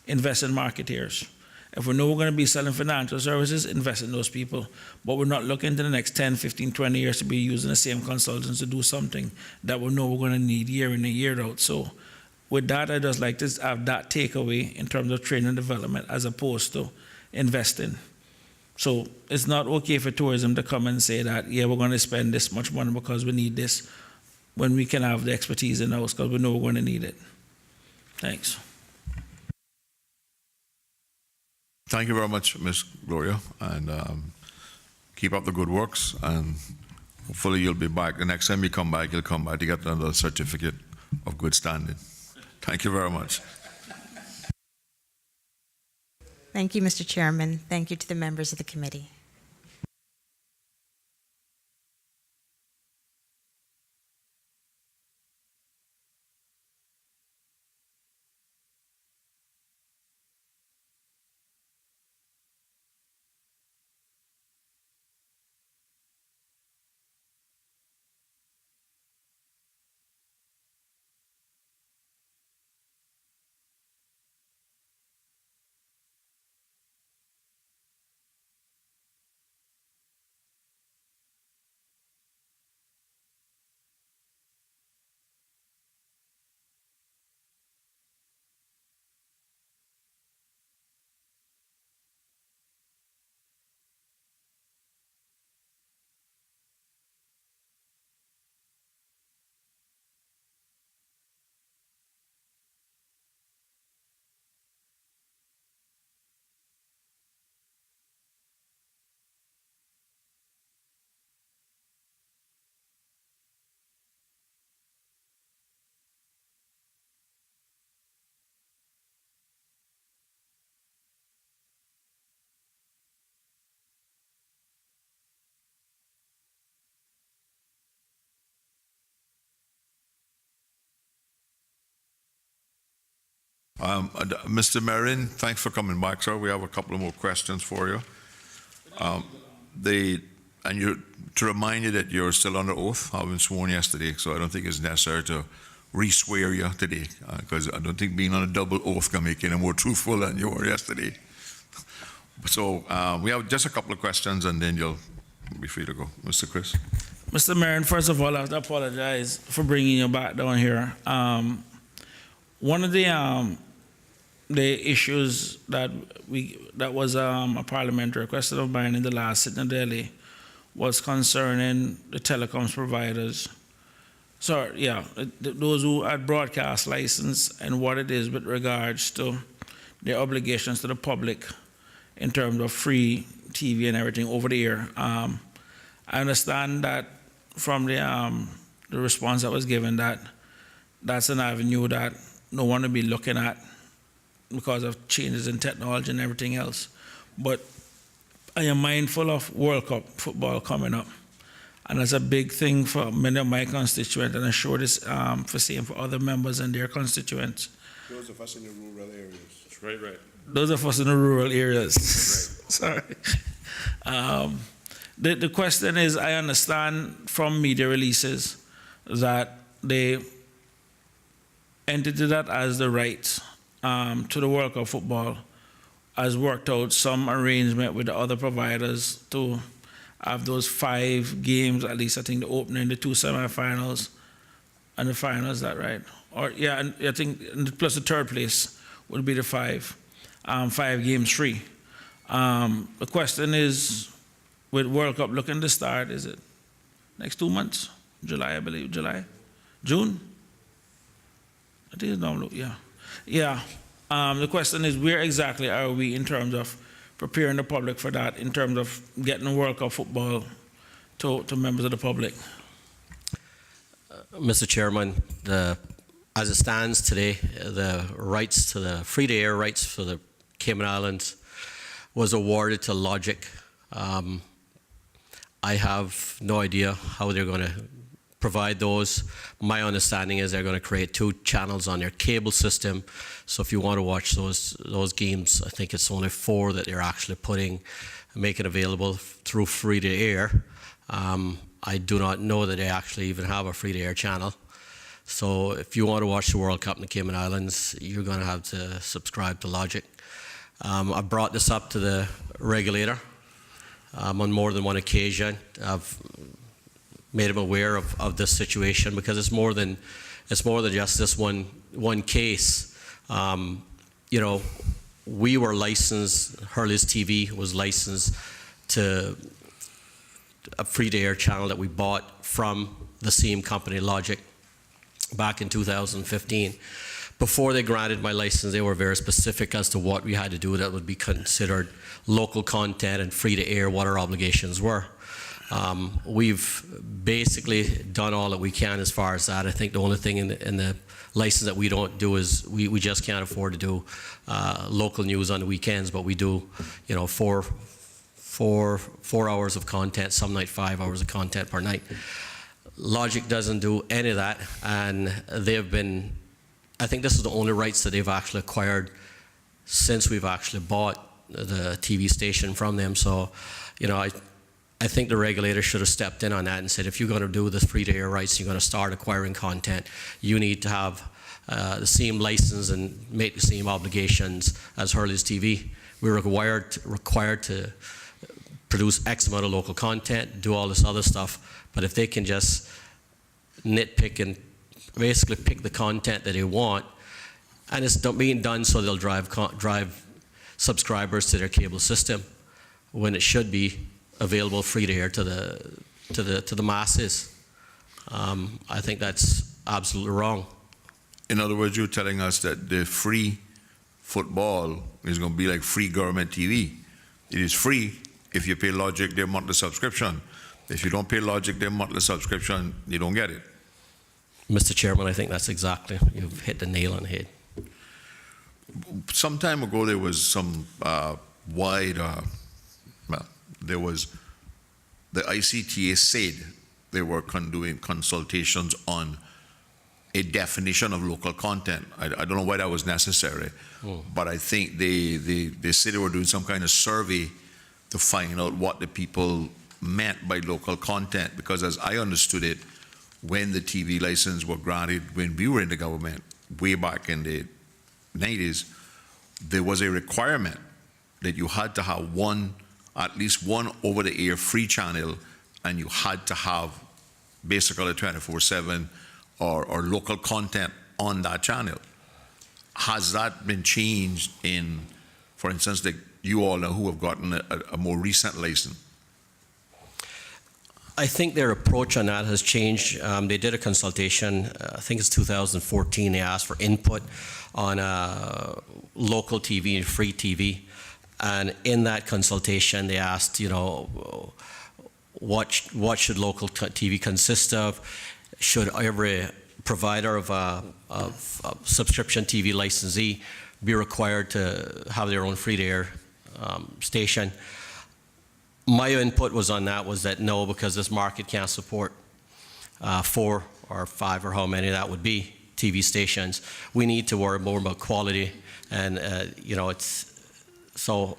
invest in marketeers. If we know we're going to be selling financial services, invest in those people. But we're not looking to the next 10, 15, 20 years to be using the same consultants to do something that we know we're going to need year in and year out. So with that, I just like to have that takeaway in terms of training and development as opposed to investing. So it's not okay for tourism to come and say that, yeah, we're going to spend this much money because we need this, when we can have the expertise in-house because we know we're going to need it. Thanks. Thank you very much, Ms. Gloria, and keep up the good works, and hopefully you'll be back. The next time you come back, you'll come back to get another certificate of good standing. Thank you very much. Thank you, Mr. Chairman. Thank you to the members of the committee. Mr. Marin, thanks for coming back, sir. We have a couple of more questions for you. To remind you that you're still under oath, having sworn yesterday, so I don't think it's necessary to re-swear you today, because I don't think being on a double oath can make you any more truthful than you were yesterday. So we have just a couple of questions, and then you'll be free to go. Mr. Chris. Mr. Marin, first of all, I have to apologize for bringing you back down here. One of the issues that was a parliamentary question of mine in the last sitting in Delhi was concerning the telecoms providers. So, yeah, those who had broadcast license and what it is with regards to their obligations to the public in terms of free TV and everything over the air. I understand that from the response that was given that that's an avenue that no one will be looking at because of changes in technology and everything else. But I am mindful of World Cup football coming up. And that's a big thing for many of my constituents, and I'm sure this for same for other members and their constituents. Those of us in the rural areas. That's right. Those of us in the rural areas. Right. Sorry. The question is, I understand from media releases that the entity that has the rights to the World Cup football has worked out some arrangement with the other providers to have those 5 games, at least I think the opening, the 2 semifinals, and the finals, is that right? Or yeah, and I think plus the third place would be the 5 games free. The question is, with World Cup looking to start, is it next 2 months? July, I believe, June? I think it's normally, yeah. The question is, where exactly are we in terms of preparing the public for that, in terms of getting World Cup football to members of the public? Mr. Chairman, as it stands today, the rights to the free-to-air rights for the Cayman Islands was awarded to Logic. I have no idea how they're going to provide those. My understanding is they're going to create 2 channels on their cable system. So if you want to watch those games, I think it's only 4 that they're actually making available through free-to-air. I do not know that they actually even have a free-to-air channel. So if you want to watch the World Cup in the Cayman Islands, you're going to have to subscribe to Logic. I brought this up to the regulator on more than one occasion. I've made him aware of this situation because it's more than just this one case. You know, we were licensed. Hurley's TV was licensed to a free-to-air channel that we bought from the same company, Logic, back in 2015. Before they granted my license, they were very specific as to what we had to do that would be considered local content and free-to-air, what our obligations were. We've basically done all that we can as far as that. I think the only thing in the license that we don't do is we just can't afford to do local news on the weekends, but we do, you know, four hours of content, some night 5 hours of content per night. Logic doesn't do any of that, and they've been, I think this is the only rights that they've actually acquired since we've actually bought the TV station from them. So, you know, I think the regulator should have stepped in on that and said, if you're going to do this free-to-air rights, you're going to start acquiring content, you need to have the same license and make the same obligations as Hurley's TV. We're required to produce X amount of local content, do all this other stuff, but if they can just nitpick and basically pick the content that they want, and it's being done so they'll drive subscribers to their cable system when it should be available free-to-air to the masses. I think that's absolutely wrong. In other words, you're telling us that the free football is going to be like free government TV. It is free if you pay Logic their monthly subscription. If you don't pay Logic their monthly subscription, you don't get it. Mr. Chairman, I think that's exactly, you've hit the nail on the head. Some time ago, there was some there was, the ICTA said they were doing consultations on a definition of local content. I don't know why that was necessary, but I think they said they were doing some kind of survey to find out what the people meant by local content, because as I understood it, when the TV license were granted, when we were in the government, way back in the 90s, there was a requirement that you had to have at least one over-the-air free channel, and you had to have basically 24/7 or local content on that channel. Has that been changed in, for instance, you all know who have gotten a more recent license? I think their approach on that has changed. They did a consultation, I think it's 2014, they asked for input on local TV and free TV. And in that consultation, they asked, you know, what should local TV consist of? Should every provider of subscription TV licensee be required to have their own free-to-air station? My input was that no, because this market can't support 4 or 5 or how many that would be TV stations. We need to worry more about quality, and you know, so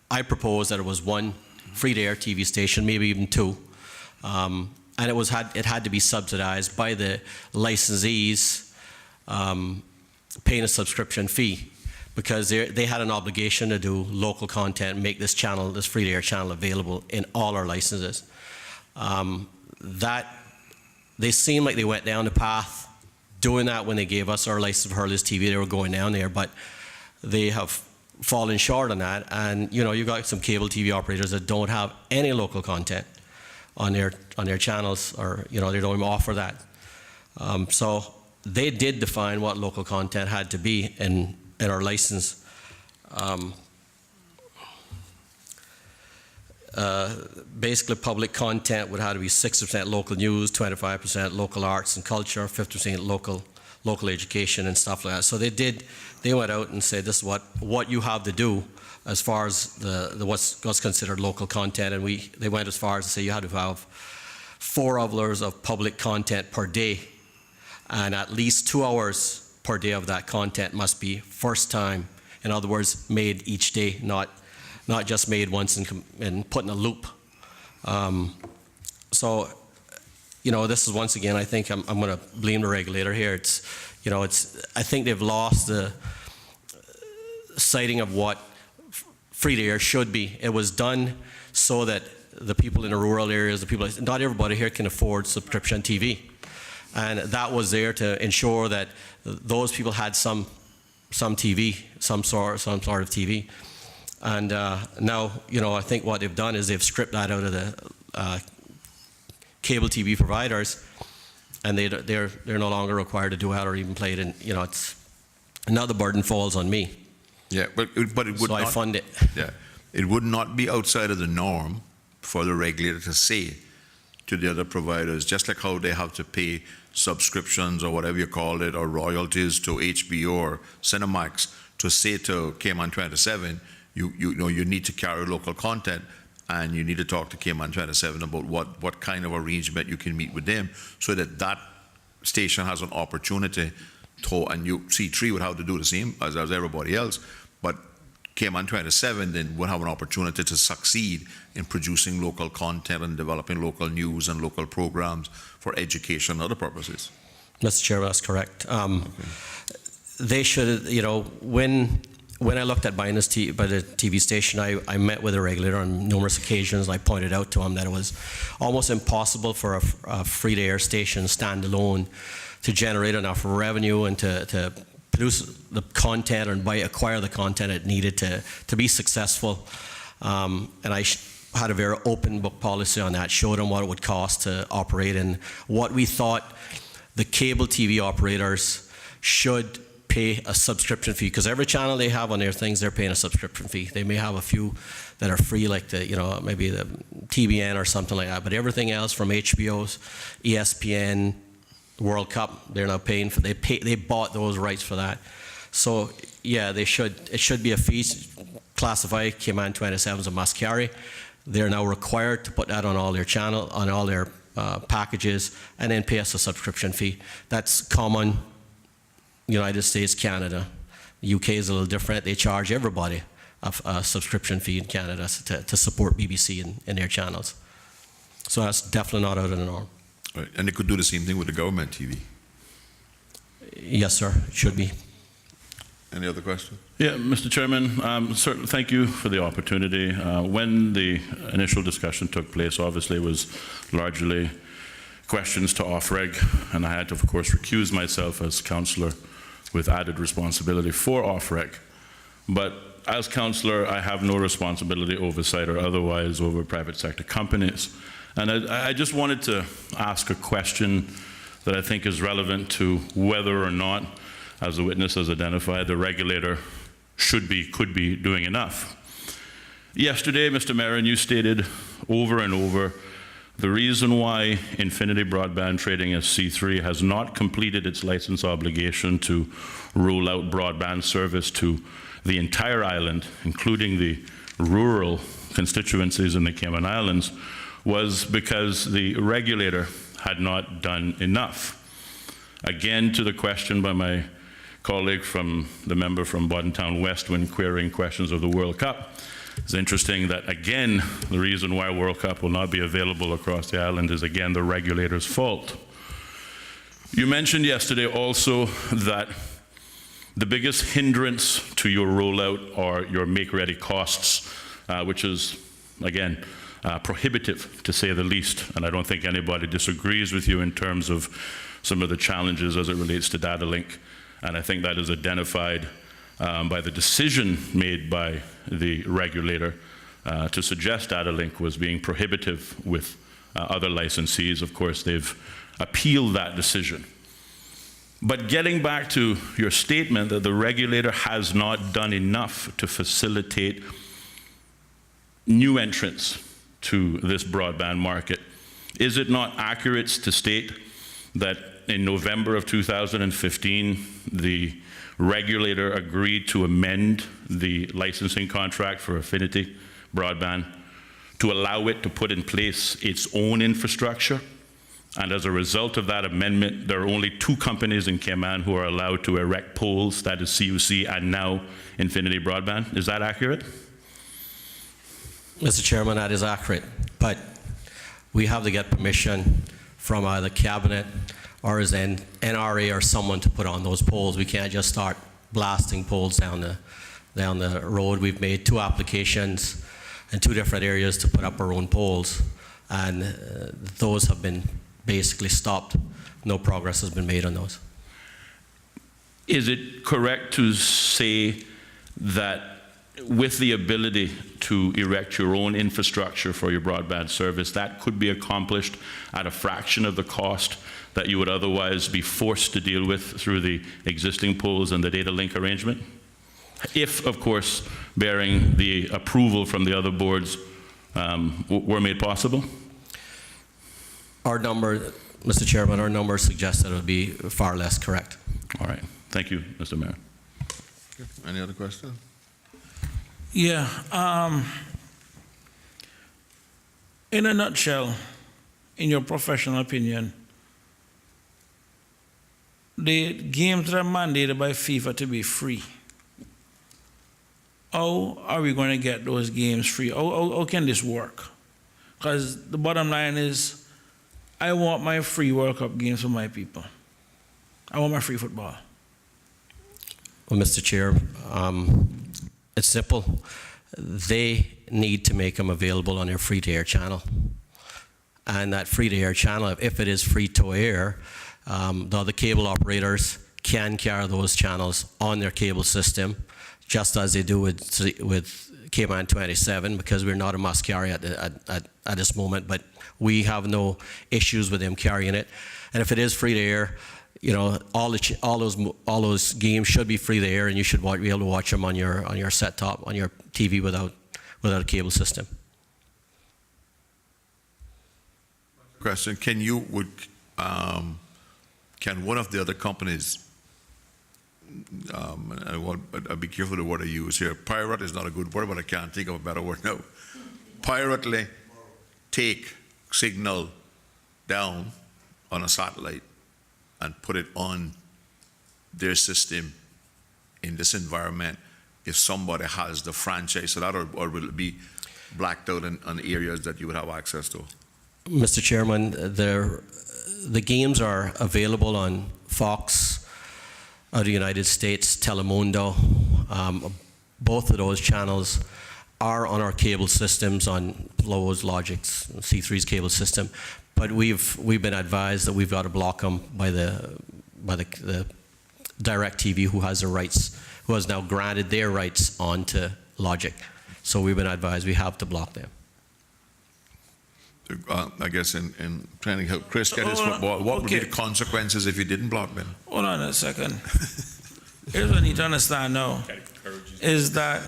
I proposed that it was 1 free-to-air TV station, maybe even 2, and it had to be subsidized by the licensees paying a subscription fee, because they had an obligation to do local content and make this channel, this free-to-air channel, available in all our licenses. They seemed like they went down the path doing that when they gave us our license for Hurley's TV. They were going down there, but they have fallen short on that. And you know, you've got some cable TV operators that don't have any local content on their channels, or you know, they don't even offer that. So they did define what local content had to be, and in our license. Basically, public content would have to be 60% local news, 25% local arts and culture, 50% local education and stuff like that. So they went out and said, this is what you have to do as far as what's considered local content, and they went as far as to say you had to have 4 hours of public content per day, and at least 2 hours per day of that content must be first time. In other words, made each day, not just made once and put in a loop. So, this is once again, I think I'm going to blame the regulator here. I think they've lost the sighting of what free-to-air should be. It was done so that the people in the rural areas, not everybody here can afford subscription TV. And that was there to ensure that those people had some TV, some sort of TV. And now, I think what they've done is they've stripped that out of the cable TV providers, and they're no longer required to do that or even play it. And it's another burden falls on me. Yeah, but it would So not. I fund it. Yeah, it would not be outside of the norm for the regulator to say to the other providers, just like how they have to pay subscriptions or whatever you call it, or royalties to HBO or Cinemax, to say to Cayman 27, you need to carry local content, and you need to talk to Cayman 27 about what kind of arrangement you can meet with them, so that station has an opportunity to, and C3 would have to do the same as everybody else, but Cayman 27 then would have an opportunity to succeed in producing local content and developing local news and local programs for education and other purposes. Mr. Chair, that's correct. They should, when I looked at buying this by the TV station, I met with the regulator on numerous occasions. I pointed out to him that it was almost impossible for a free-to-air station standalone to generate enough revenue and to produce the content and acquire the content it needed to be successful. And I had a very open book policy on that, showed them what it would cost to operate and what we thought the cable TV operators should pay a subscription fee, because every channel they have on their things, they're paying a subscription fee. They may have a few that are free, like maybe the TBN or something like that, but everything else from HBO's, ESPN, World Cup, they're now paying for. They bought those rights for that. So yeah, it should be a fee. Classify Cayman 27 as a must carry. They're now required to put that on all their packages, and then pay us a subscription fee. That's common. United States, Canada. UK is a little different. They charge everybody a subscription fee in Canada to support BBC in their channels. So that's definitely not out of the norm. Right. And they could do the same thing with the government TV. Yes, sir. It should be. Any other questions? Yeah, Mr. Chairman, certainly thank you for the opportunity. When the initial discussion took place, obviously it was largely questions to off-reg, and I had to, of course, recuse myself as councillor with added responsibility for off-reg. But as councillor, I have no responsibility, oversight or otherwise, over private sector companies. And I just wanted to ask a question that I think is relevant to whether or not, as the witness has identified, the regulator could be doing enough. Yesterday, Mr. Mayor, you stated over and over the reason why Infinity Broadband Trading as C3 has not completed its license obligation to roll out broadband service to the entire island, including the rural constituencies in the Cayman Islands, was because the regulator had not done enough. Again, to the question by my colleague the member from Boddentown West when querying questions of the World Cup, it's interesting that, again, the reason why World Cup will not be available across the island is, again, the regulator's fault. You mentioned yesterday also that the biggest hindrance to your rollout are your make-ready costs, which is, again, prohibitive, to say the least. And I don't think anybody disagrees with you in terms of some of the challenges as it relates to data link. And I think that is identified by the decision made by the regulator to suggest data link was being prohibitive with other licensees. Of course, they've appealed that decision. But getting back to your statement that the regulator has not done enough to facilitate new entrants to this broadband market, is it not accurate to state that in November of 2015, the regulator agreed to amend the licensing contract for Affinity Broadband to allow it to put in place its own infrastructure? And as a result of that amendment, there are only 2 companies in Cayman who are allowed to erect poles, that is CUC and now Infinity Broadband. Is that accurate? Mr. Chairman, that is accurate, but we have to get permission from either cabinet or as an NRA or someone to put on those poles. We can't just start blasting poles down the road. We've made 2 applications in 2 different areas to put up our own poles, and those have been basically stopped. No progress has been made on those. Is it correct to say that with the ability to erect your own infrastructure for your broadband service, that could be accomplished at a fraction of the cost that you would otherwise be forced to deal with through the existing poles and the data link arrangement? If, of course, bearing the approval from the other boards were made possible? Our number, Mr. Chairman, our number suggests that it would be far less correct. All right. Thank you, Mr. Mayor. Any other question? Yeah. In a nutshell, in your professional opinion, the games that are mandated by FIFA to be free, how are we going to get those games free? How can this work? Because the bottom line is, I want my free World Cup games for my people. I want my free football. Well, Mr. Chair, it's simple. They need to make them available on their free-to-air channel. And that free-to-air channel, if it is free-to-air, the other cable operators can carry those channels on their cable system, just as they do with Cayman 27, because we're not a must carry at this moment, but we have no issues with them carrying it. And if it is free to air, you know, all those games should be free to air, and you should be able to watch them on your set top, on your TV without a cable system. Question: can one of the other companies? I'll be careful the word I use here. Pirate is not a good word, but I can't think of a better word now. Pirately take signal down on a satellite and put it on their system in this environment if somebody has the franchise for that, or will it be blacked out on areas that you would have access to? Mr. Chairman, the games are available on Fox of the United States, Telemundo. Both of those channels are on our cable systems, on Flo's, Logic's, C3's cable system, but we've been advised that we've got to block them by the DirecTV, who has the rights, who has now granted their rights onto Logic. So we've been advised we have to block them. I guess in trying to help Chris get his football, what would be the consequences if you didn't block them? Hold on a second. Here's what I need to understand now, is that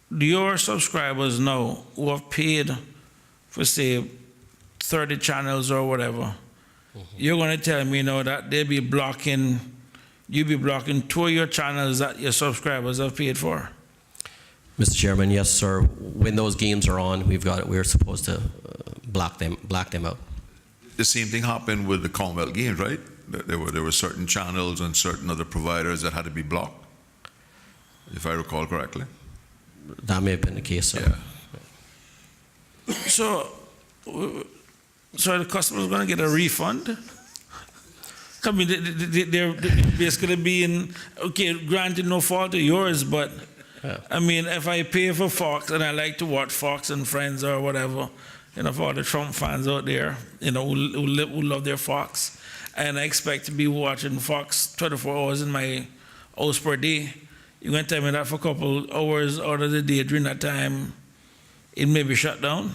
your subscribers now who have paid for, say, 30 channels or whatever, you're going to tell me now that you'll be blocking 2 of your channels that your subscribers have paid for? Mr. Chairman, yes, sir. When those games are on, we're supposed to block them out. The same thing happened with the Commonwealth Games, right? There were certain channels and certain other providers that had to be blocked, if I recall correctly. That may have been the case, sir. Yeah. So the customer's going to get a refund? I mean, they're basically being, okay, granted, no fault of yours, but I mean, if I pay for Fox and I like to watch Fox and Friends or whatever, you know, for all the Trump fans out there, you know, who love their Fox, and I expect to be watching Fox 24 hours in my house per day, you're going to tell me that for a couple hours out of the day during that time, it may be shut down?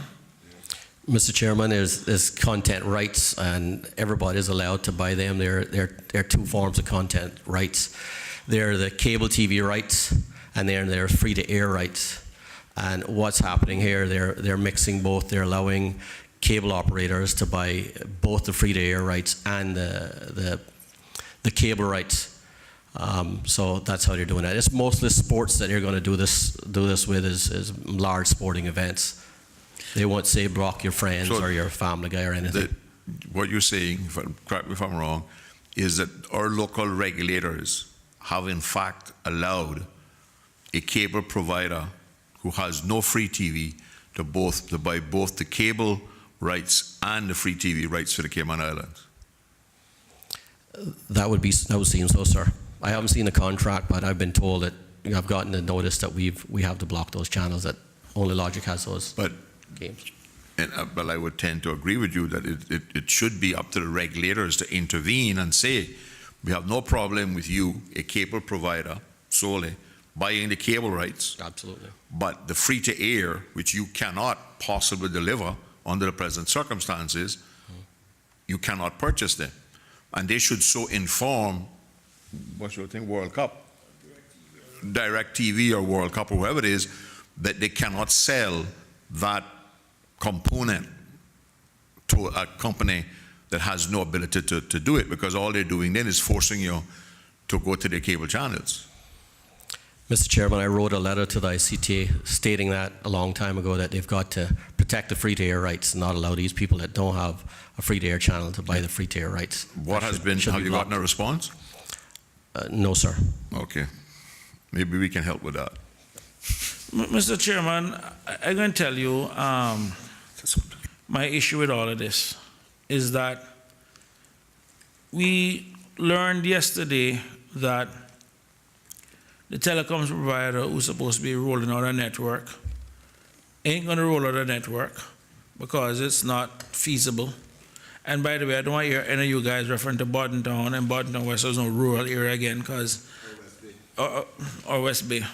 Mr. Chairman, there's content rights, and everybody is allowed to buy them. There are two forms of content rights. They're the cable TV rights, and then there are free-to-air rights. And what's happening here, they're mixing both. They're allowing cable operators to buy both the free-to-air rights and the cable rights. So that's how they're doing that. It's mostly sports that you're going to do this with is large sporting events. They won't say block your friends So or your family guy or anything. What you're saying, correct me if I'm wrong, is that our local regulators have in fact allowed a cable provider who has no free TV to buy both the cable rights and the free TV rights for the Cayman Islands. That would seem so, sir. I haven't seen the contract, but I've been told that I've gotten the notice that we have to block those channels, that only Logic has those But games. Well, I would tend to agree with you that it should be up to the regulators to intervene and say, we have no problem with you, a cable provider, solely, buying the cable rights, Absolutely. but the free-to-air, which you cannot possibly deliver under the present circumstances, you cannot purchase them. And they should so inform, what's your thing, World Cup? Direct TV or World Cup or whoever it is, that they cannot sell that component to a company that has no ability to do it, because all they're doing then is forcing you to go to their cable channels. Mr. Chairman, I wrote a letter to the ICTA stating that a long time ago, that they've got to protect the free-to-air rights and not allow these people that don't have a free-to-air channel to buy the free-to-air rights. Have you gotten a response? No, sir. Okay. Maybe we can help with that. Mr. Chairman, I'm going to tell you, my issue with all of this is that we learned yesterday that the telecoms provider who's supposed to be rolling out a network ain't going to roll out a network because it's not feasible. And by the way, I don't want to hear any of you guys referring to Bordentown and Bordentown West as no rural area again, because or West Bay.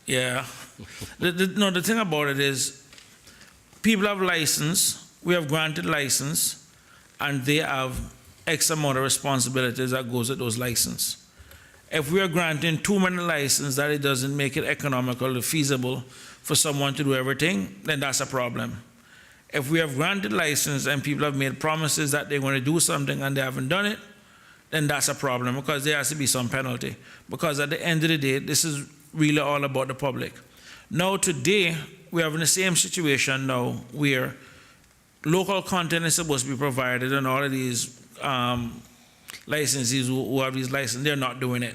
Yeah. The thing about it is, people have license, we have granted license, and they have X amount of responsibilities that goes with those licenses. If we are granting too many licenses that it doesn't make it economical or feasible for someone to do everything, then that's a problem. If we have granted license and people have made promises that they're going to do something and they haven't done it, then that's a problem, because there has to be some penalty. Because at the end of the day, this is really all about the public. Now today, we're having the same situation now where local content is supposed to be provided, and all of these licensees who have these licenses, they're not doing it.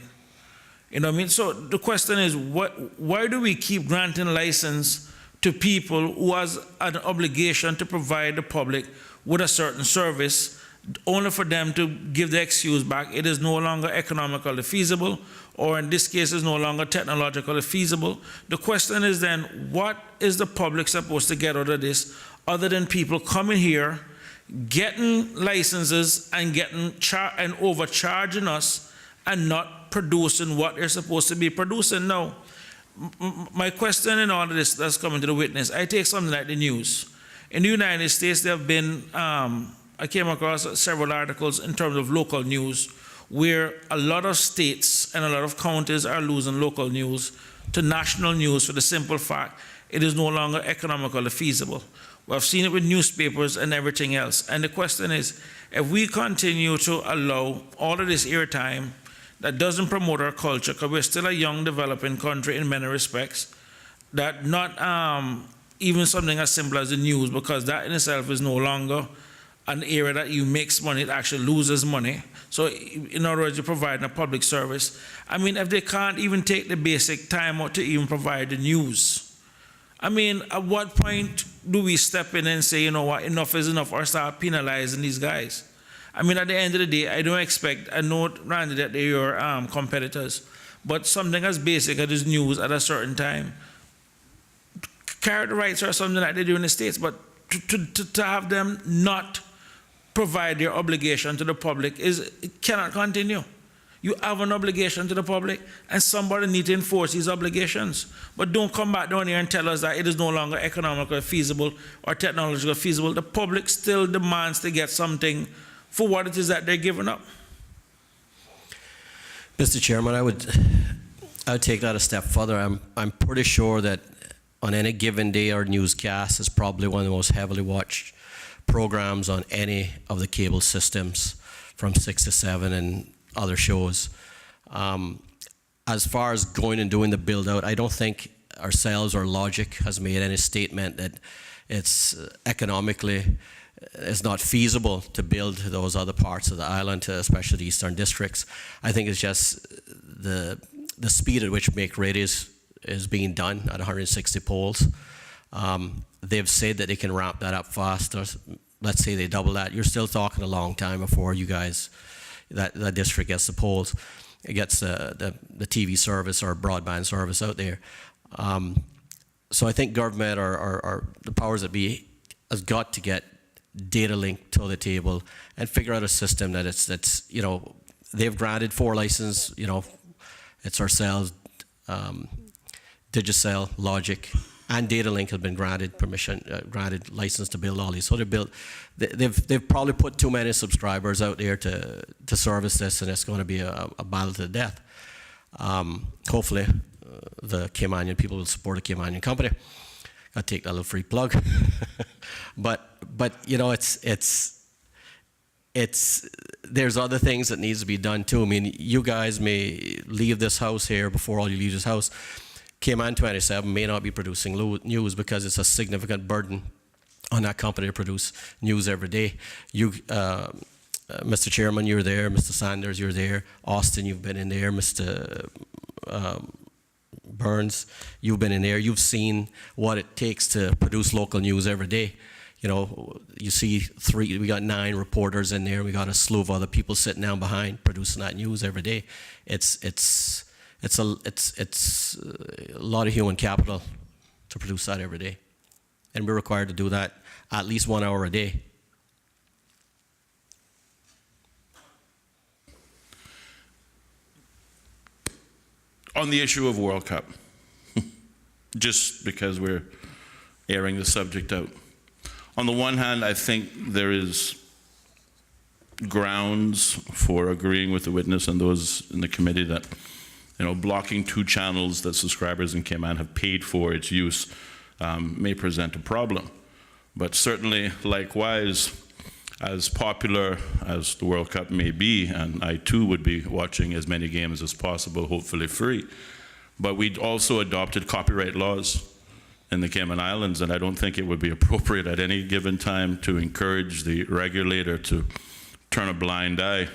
You know what I mean? So the question is, why do we keep granting license to people who has an obligation to provide the public with a certain service, only for them to give the excuse back it is no longer economically feasible, or in this case is no longer technologically feasible? The question is then, what is the public supposed to get out of this, other than people coming here, getting licenses and and overcharging us and not producing what they're supposed to be producing? Now, my question in all of this that's coming to the witness, I take something like the news. In the United States, there have been, I came across several articles in terms of local news, where a lot of states and a lot of counties are losing local news to national news for the simple fact it is no longer economically feasible. We've seen it with newspapers and everything else. And the question is, if we continue to allow all of this airtime that doesn't promote our culture, because we're still a young, developing country in many respects, that not even something as simple as the news, because that in itself is no longer an area that you makes money, it actually loses money. So in other words, you're providing a public service. I mean, if they can't even take the basic time out to even provide the news, I mean, at what point do we step in and say, you know what, enough is enough, or start penalizing these guys? I mean, at the end of the day, I don't expect, I know, Randy, that they're your competitors, but something as basic as news at a certain time, carry the rights or something like they do in the States, but to have them not provide their obligation to the public it cannot continue. You have an obligation to the public, and somebody needs to enforce these obligations. But don't come back down here and tell us that it is no longer economically feasible or technologically feasible. The public still demands to get something for what it is that they're giving up. Mr. Chairman, I would take that a step further. I'm pretty sure that on any given day, our newscast is probably one of the most heavily watched programs on any of the cable systems, from 6 to 7 and other shows. As far as going and doing the build out, I don't think ourselves or Logic has made any statement that it's economically it's not feasible to build those other parts of the island, especially the eastern districts. I think it's just the speed at which make ready is being done at 160 poles. They've said that they can ramp that up faster. Let's say they double that. You're still talking a long time before you guys, that district gets the poles. It gets the TV service or broadband service out there. So I think government or the powers that be has got to get data link to the table and figure out a system that's you know, they've granted 4 licenses, you know, it's ourselves, Digicel, Logic, and DataLink have been granted permission, granted license to build all these. So they've probably put too many subscribers out there to service this, and it's going to be a battle to the death. Hopefully, the Caymanian people will support a Caymanian company. I'll take that little free plug. but you know, it's there's other things that needs to be done too. I mean, you guys may leave this house here before all you leave this house. Cayman 27 may not be producing news because it's a significant burden on that company to produce news every day. You, Mr. Chairman, you're there. Mr. Sanders, you're there. Austin, you've been in there. Mr. Burns, you've been in there. You've seen what it takes to produce local news every day. You know, you see we got 9 reporters in there. We got a slew of other people sitting down behind producing that news every day. It's a lot of human capital to produce that every day. And we're required to do that at least 1 hour a day. On the issue of World Cup, just because we're airing the subject out. On the one hand, I think there is grounds for agreeing with the witness and those in the committee that, you know, blocking 2 channels that subscribers in Cayman have paid for its use may present a problem. But certainly, likewise, as popular as the World Cup may be, and I too would be watching as many games as possible, hopefully free, but we also adopted copyright laws in the Cayman Islands, and I don't think it would be appropriate at any given time to encourage the regulator to turn a blind eye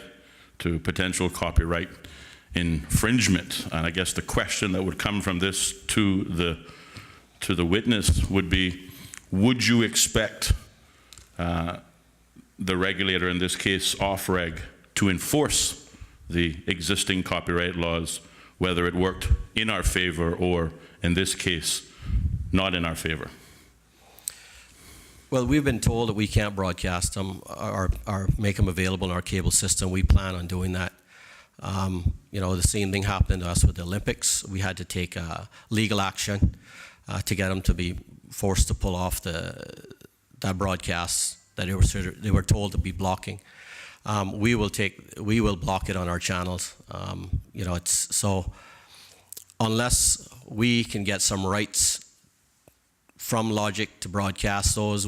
to potential copyright infringement. And I guess the question that would come from this to the witness would be, would you expect the regulator, in this case OFREG, to enforce the existing copyright laws, whether it worked in our favor or, in this case, not in our favor? Well, we've been told that we can't broadcast them or make them available in our cable system. We plan on doing that. You know, the same thing happened to us with the Olympics. We had to take legal action to get them to be forced to pull off that broadcast that they were told to be blocking. We will block it on our channels. You know, it's so unless we can get some rights from Logic to broadcast those,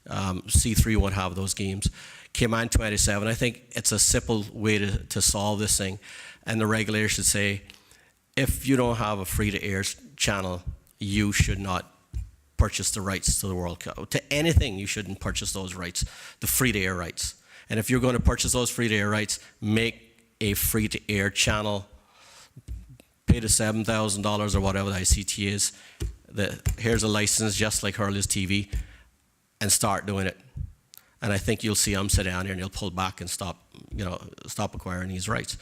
C3 won't have those games. Cayman 27, I think it's a simple way to solve this thing, and the regulator should say, if you don't have a free-to-air channel, you should not purchase the rights to the World Cup. To anything, you shouldn't purchase those rights, the free-to-air rights. And if you're going to purchase those free-to-air rights, make a free-to-air channel, pay the $7,000 or whatever the ICT is. Here's a license just like Hurley's TV, and start doing it. And I think you'll see them sit down here and they'll pull back and stop acquiring these rights.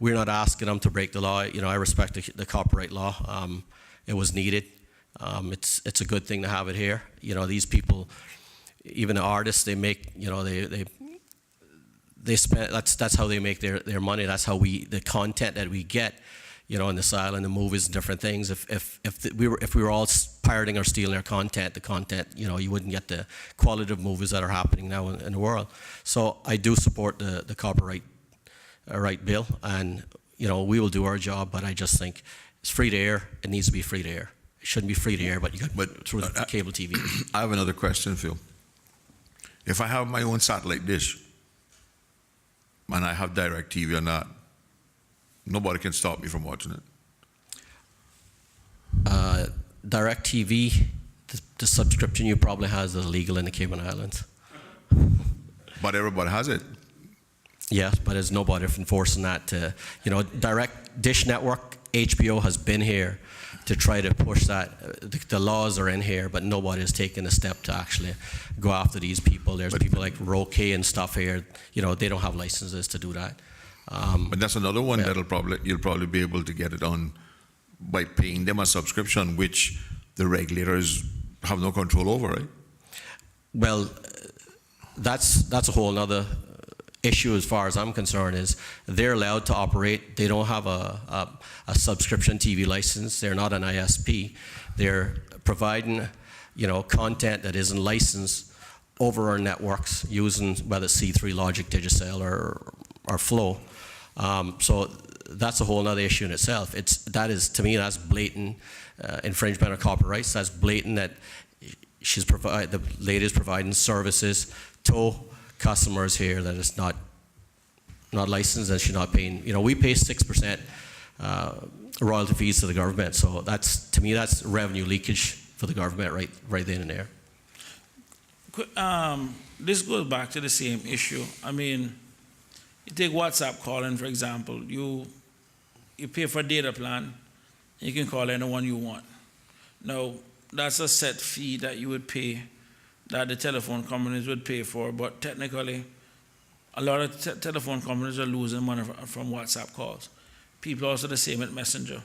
We're not asking them to break the law. You know, I respect the copyright law. It was needed. It's a good thing to have it here. You know, these people, even the artists, they make, you know, they spend, that's how they make their money. That's how the content that we get, you know, in this island, the movies and different things. If we were all pirating or stealing their content, the content, you know, you wouldn't get the quality of movies that are happening now in the world. So I do support the copyright right bill, and you know, we will do our job. But I just think it's free to air. It needs to be free to air. It shouldn't be free to air, but you got through the cable TV. I have another question, Phil. If I have my own satellite dish, and I have DirecTV or not, nobody can stop me from watching it. DirecTV, the subscription you probably has is illegal in the Cayman Islands. But everybody has it. Yes, but there's nobody enforcing that to, you know, Direct Dish Network, HBO has been here to try to push that. The laws are in here, but nobody has taken a step to actually go after these people. There's people like Roque and stuff here, you know, they don't have licenses to do that. But that's another one yeah. you'll probably be able to get it on by paying them a subscription, which the regulators have no control over, right? Well, that's a whole nother issue as far as I'm concerned. Is they're allowed to operate. They don't have a subscription TV license. They're not an ISP. They're providing, you know, content that isn't licensed over our networks using whether C3 Logic, Digicel, or Flow. So that's a whole other issue in itself. To me, that's blatant infringement of copyrights. That's blatant that the lady is providing services to customers here that is not licensed, and she's not paying. You know, we pay 6% royalty fees to the government. So to me, that's revenue leakage for the government right then and there. This goes back to the same issue. I mean, you take WhatsApp calling, for example. You pay for a data plan. You can call anyone you want. Now, that's a set fee that you would pay, that the telephone companies would pay for, but technically, a lot of telephone companies are losing money from WhatsApp calls. People are also the same with Messenger.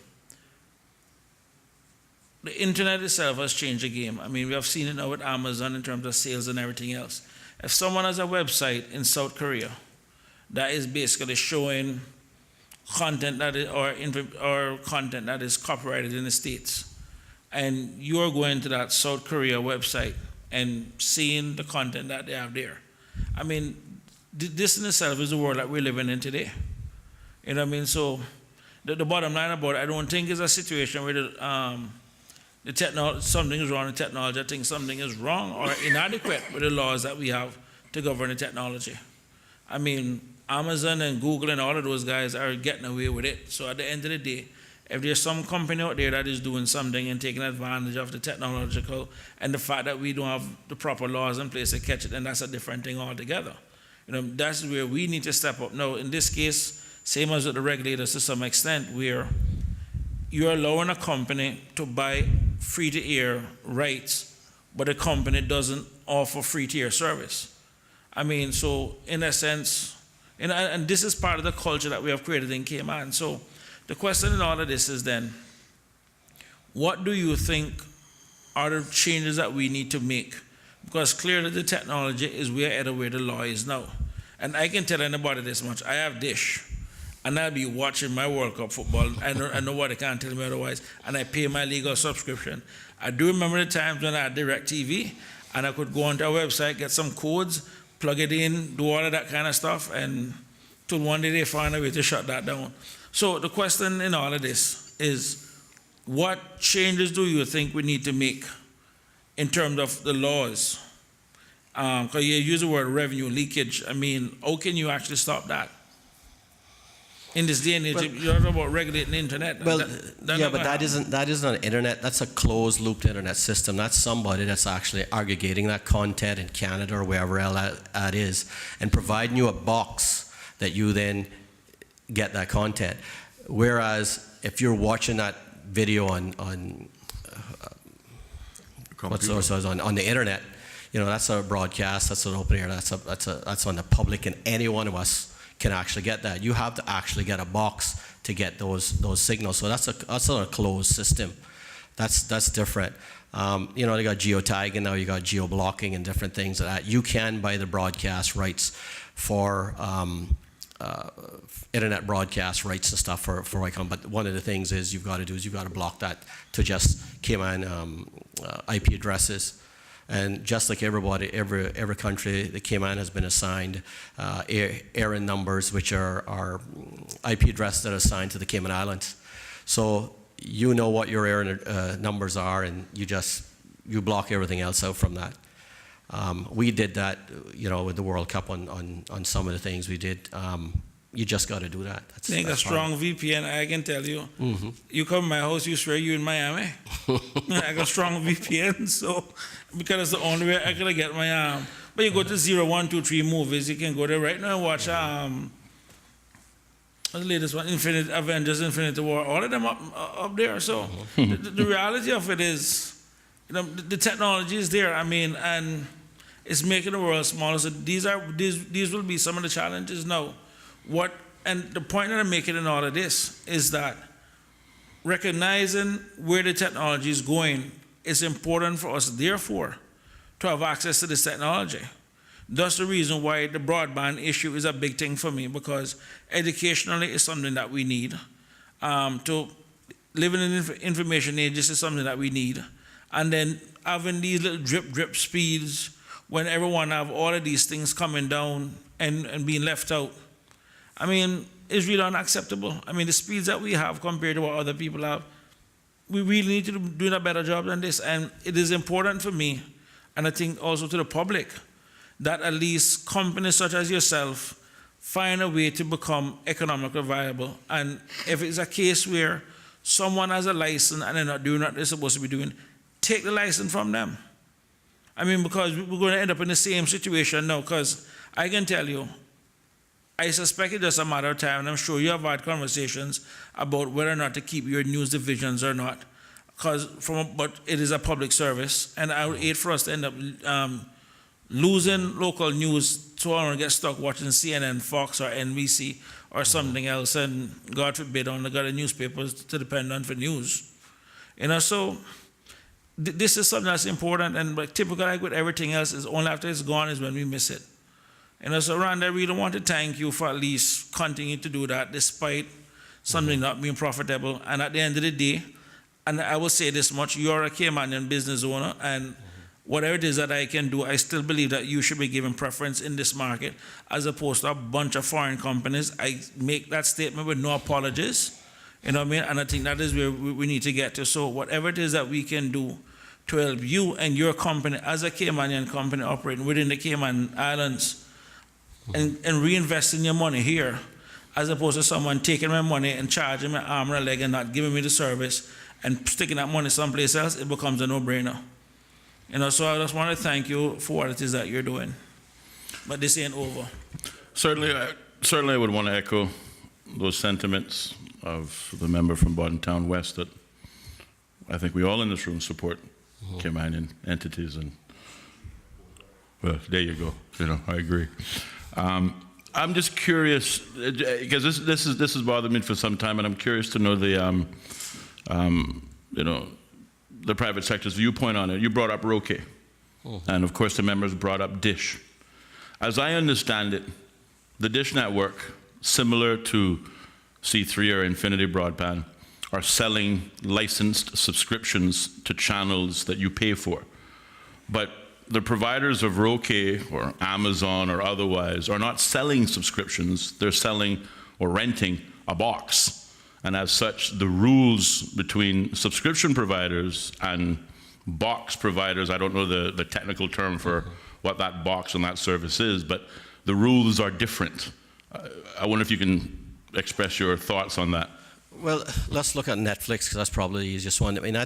The internet itself has changed the game. I mean, we have seen it now with Amazon in terms of sales and everything else. If someone has a website in South Korea that is basically showing content that is, or content that is copyrighted in the States, and you're going to that South Korea website and seeing the content that they have there, I mean, this in itself is the world that we're living in today. You know what I mean? So the bottom line about it, I don't think it's a situation where something is wrong in technology. I think something is wrong or inadequate with the laws that we have to govern the technology. I mean, Amazon and Google and all of those guys are getting away with it. So at the end of the day, if there's some company out there that is doing something and taking advantage of the technological and the fact that we don't have the proper laws in place to catch it, then that's a different thing altogether. You know, that's where we need to step up. Now, in this case, same as with the regulators to some extent, where you're allowing a company to buy free-to-air rights, but the company doesn't offer free-to-air service. I mean, so in a sense, and this is part of the culture that we have created in Cayman. So the question in all of this is then, what do you think are the changes that we need to make? Because clearly the technology is way ahead of where the law is now. And I can tell anybody this much, I have Dish, and I'll be watching my World Cup football, and nobody can tell me otherwise, and I pay my legal subscription. I do remember the times when I had DirecTV, and I could go onto a website, get some codes, plug it in, do all of that kind of stuff, and till one day they find a way to shut that down. So the question in all of this is, what changes do you think we need to make in terms of the laws? Because you use the word revenue leakage. I mean, how can you actually stop that? In this day and age, you're talking about regulating the internet. Well, but that isn't an internet. That's a closed-looped internet system. That's somebody that's actually aggregating that content in Canada or wherever else that is, and providing you a box that you then get that content. Whereas if you're watching that video on the internet, you know, that's a broadcast. That's an open air. That's on the public, and any one of us can actually get that. You have to actually get a box to get those signals. So that's not a closed system. That's different. You know, they got geotagging now. You got geo blocking and different things like that. You can buy the broadcast rights for internet broadcast rights and stuff for ICOM. But one of the things is you've got to block that to just Cayman IP addresses. And just like everybody, every country, the Cayman has been assigned ARIN numbers, which are IP addresses that are assigned to the Cayman Islands. So you know what your ARIN numbers are, and you block everything else out from that. We did that, with the World Cup on some of the things we did. You just got to do that. I think a strong VPN, I can tell you. Mm-hmm. You come to my house, you swear you in Miami. I got strong VPN, so because it's the only way I could get my But you go to 0123 movies, you can go there right now and watch the latest one, Avengers Infinity War, all of them up there. So the reality of it is, the technology is there. I mean, and it's making the world smaller. So these will be some of the challenges now. And the point that I'm making in all of this is that recognizing where the technology is going is important for us, therefore, to have access to this technology. That's the reason why the broadband issue is a big thing for me, because educationally it's something that we need. To live in an information age, this is something that we need. And then having these little drip speeds when everyone have all of these things coming down and being left out, I mean, it's really unacceptable. I mean, the speeds that we have compared to what other people have, we really need to do a better job than this. And it is important for me, and I think also to the public, that at least companies such as yourself find a way to become economically viable. And if it's a case where someone has a license and they're not doing what they're supposed to be doing, take the license from them. I mean, because we're going to end up in the same situation now, because I can tell you, I suspect it's just a matter of time, and I'm sure you have had conversations about whether or not to keep your news divisions or not, but it is a public service, and I would hate for us to end up losing local news so I don't get stuck watching CNN, Fox, or NBC, or something else, and God forbid, I only got the newspapers to depend on for news. So this is something that's important, and but typically like with everything else, is only after it's gone is when we miss it. So Rand, I really want to thank you for at least continuing to do that despite something not being profitable. And at the end of the day, and I will say this much, you're a Caymanian business owner, and whatever it is that I can do, I still believe that you should be given preference in this market as opposed to a bunch of foreign companies. I make that statement with no apologies, you know what I mean? And I think that is where we need to get to. So whatever it is that we can do to help you and your company as a Caymanian company operating within the Cayman Islands, and reinvesting your money here, as opposed to someone taking my money and charging my arm and a leg and not giving me the service and sticking that money someplace else, it becomes a no-brainer. So I just want to thank you for what it is that you're doing. But this ain't over. Certainly I would want to echo those sentiments of the member from Bordentown West, that I think we all in this room support Caymanian entities, and well, there you go. I agree. I'm just curious, because this has bothered me for some time, and I'm curious to know the private sector's viewpoint on it. You brought up Roque, and of course the members brought up Dish. As I understand it, the Dish network, similar to C3 or Infinity Broadband, are selling licensed subscriptions to channels that you pay for. But the providers of Roque or Amazon or otherwise are not selling subscriptions, they're selling or renting a box. And as such, the rules between subscription providers and box providers, I don't know the technical term for what that box and that service is, but the rules are different. I wonder if you can express your thoughts on that. Well, let's look at Netflix, because that's probably the easiest one. I mean,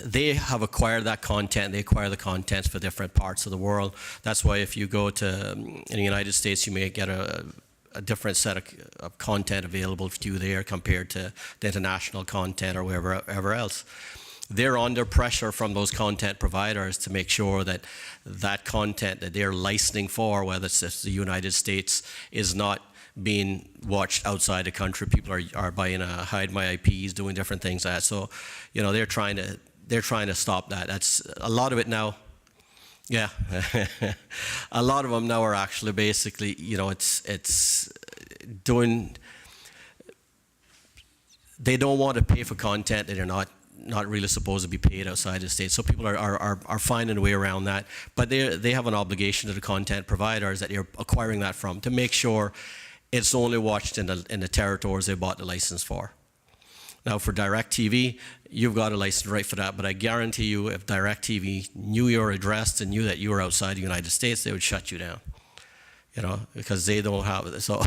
they have acquired that content. They acquire the contents for different parts of the world. That's why if you go to, in the United States, you may get a different set of content available to you there compared to the international content or wherever else. They're under pressure from those content providers to make sure that that content that they're licensing for, whether it's the United States, is not being watched outside the country. People are buying hide my IPs, doing different things like that. So, they're trying to stop that. That's a lot of it now. Yeah, a lot of them now are actually basically, you know, it's doing. They don't want to pay for content that they're not really supposed to be paid outside the state. So people are finding a way around that, but they have an obligation to the content providers that they're acquiring that from to make sure it's only watched in the territories they bought the license for. Now, for DirecTV, you've got a license right for that, but I guarantee you if DirecTV knew your address and knew that you were outside the United States, they would shut you down, you know, because they don't have it. So,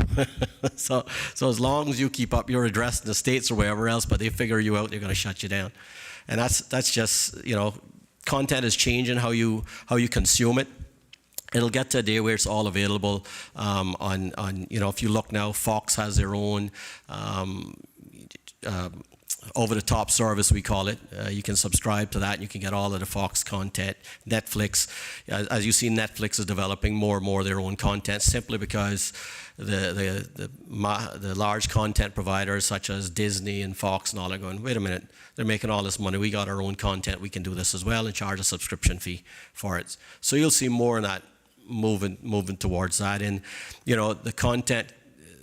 so as long as you keep up your address in the States or wherever else, but they figure you out, they're going to shut you down. And that's just, you know, content is changing how you consume it. It'll get to a day where it's all available on you know, if you look now, Fox has their own over-the-top service, we call it. You can subscribe to that, and you can get all of the Fox content. Netflix, as you see, Netflix is developing more and more of their own content simply because the large content providers such as Disney and Fox and all are going, wait a minute, they're making all this money. We got our own content. We can do this as well and charge a subscription fee for it. So you'll see more of that moving towards that. And, you know, the content,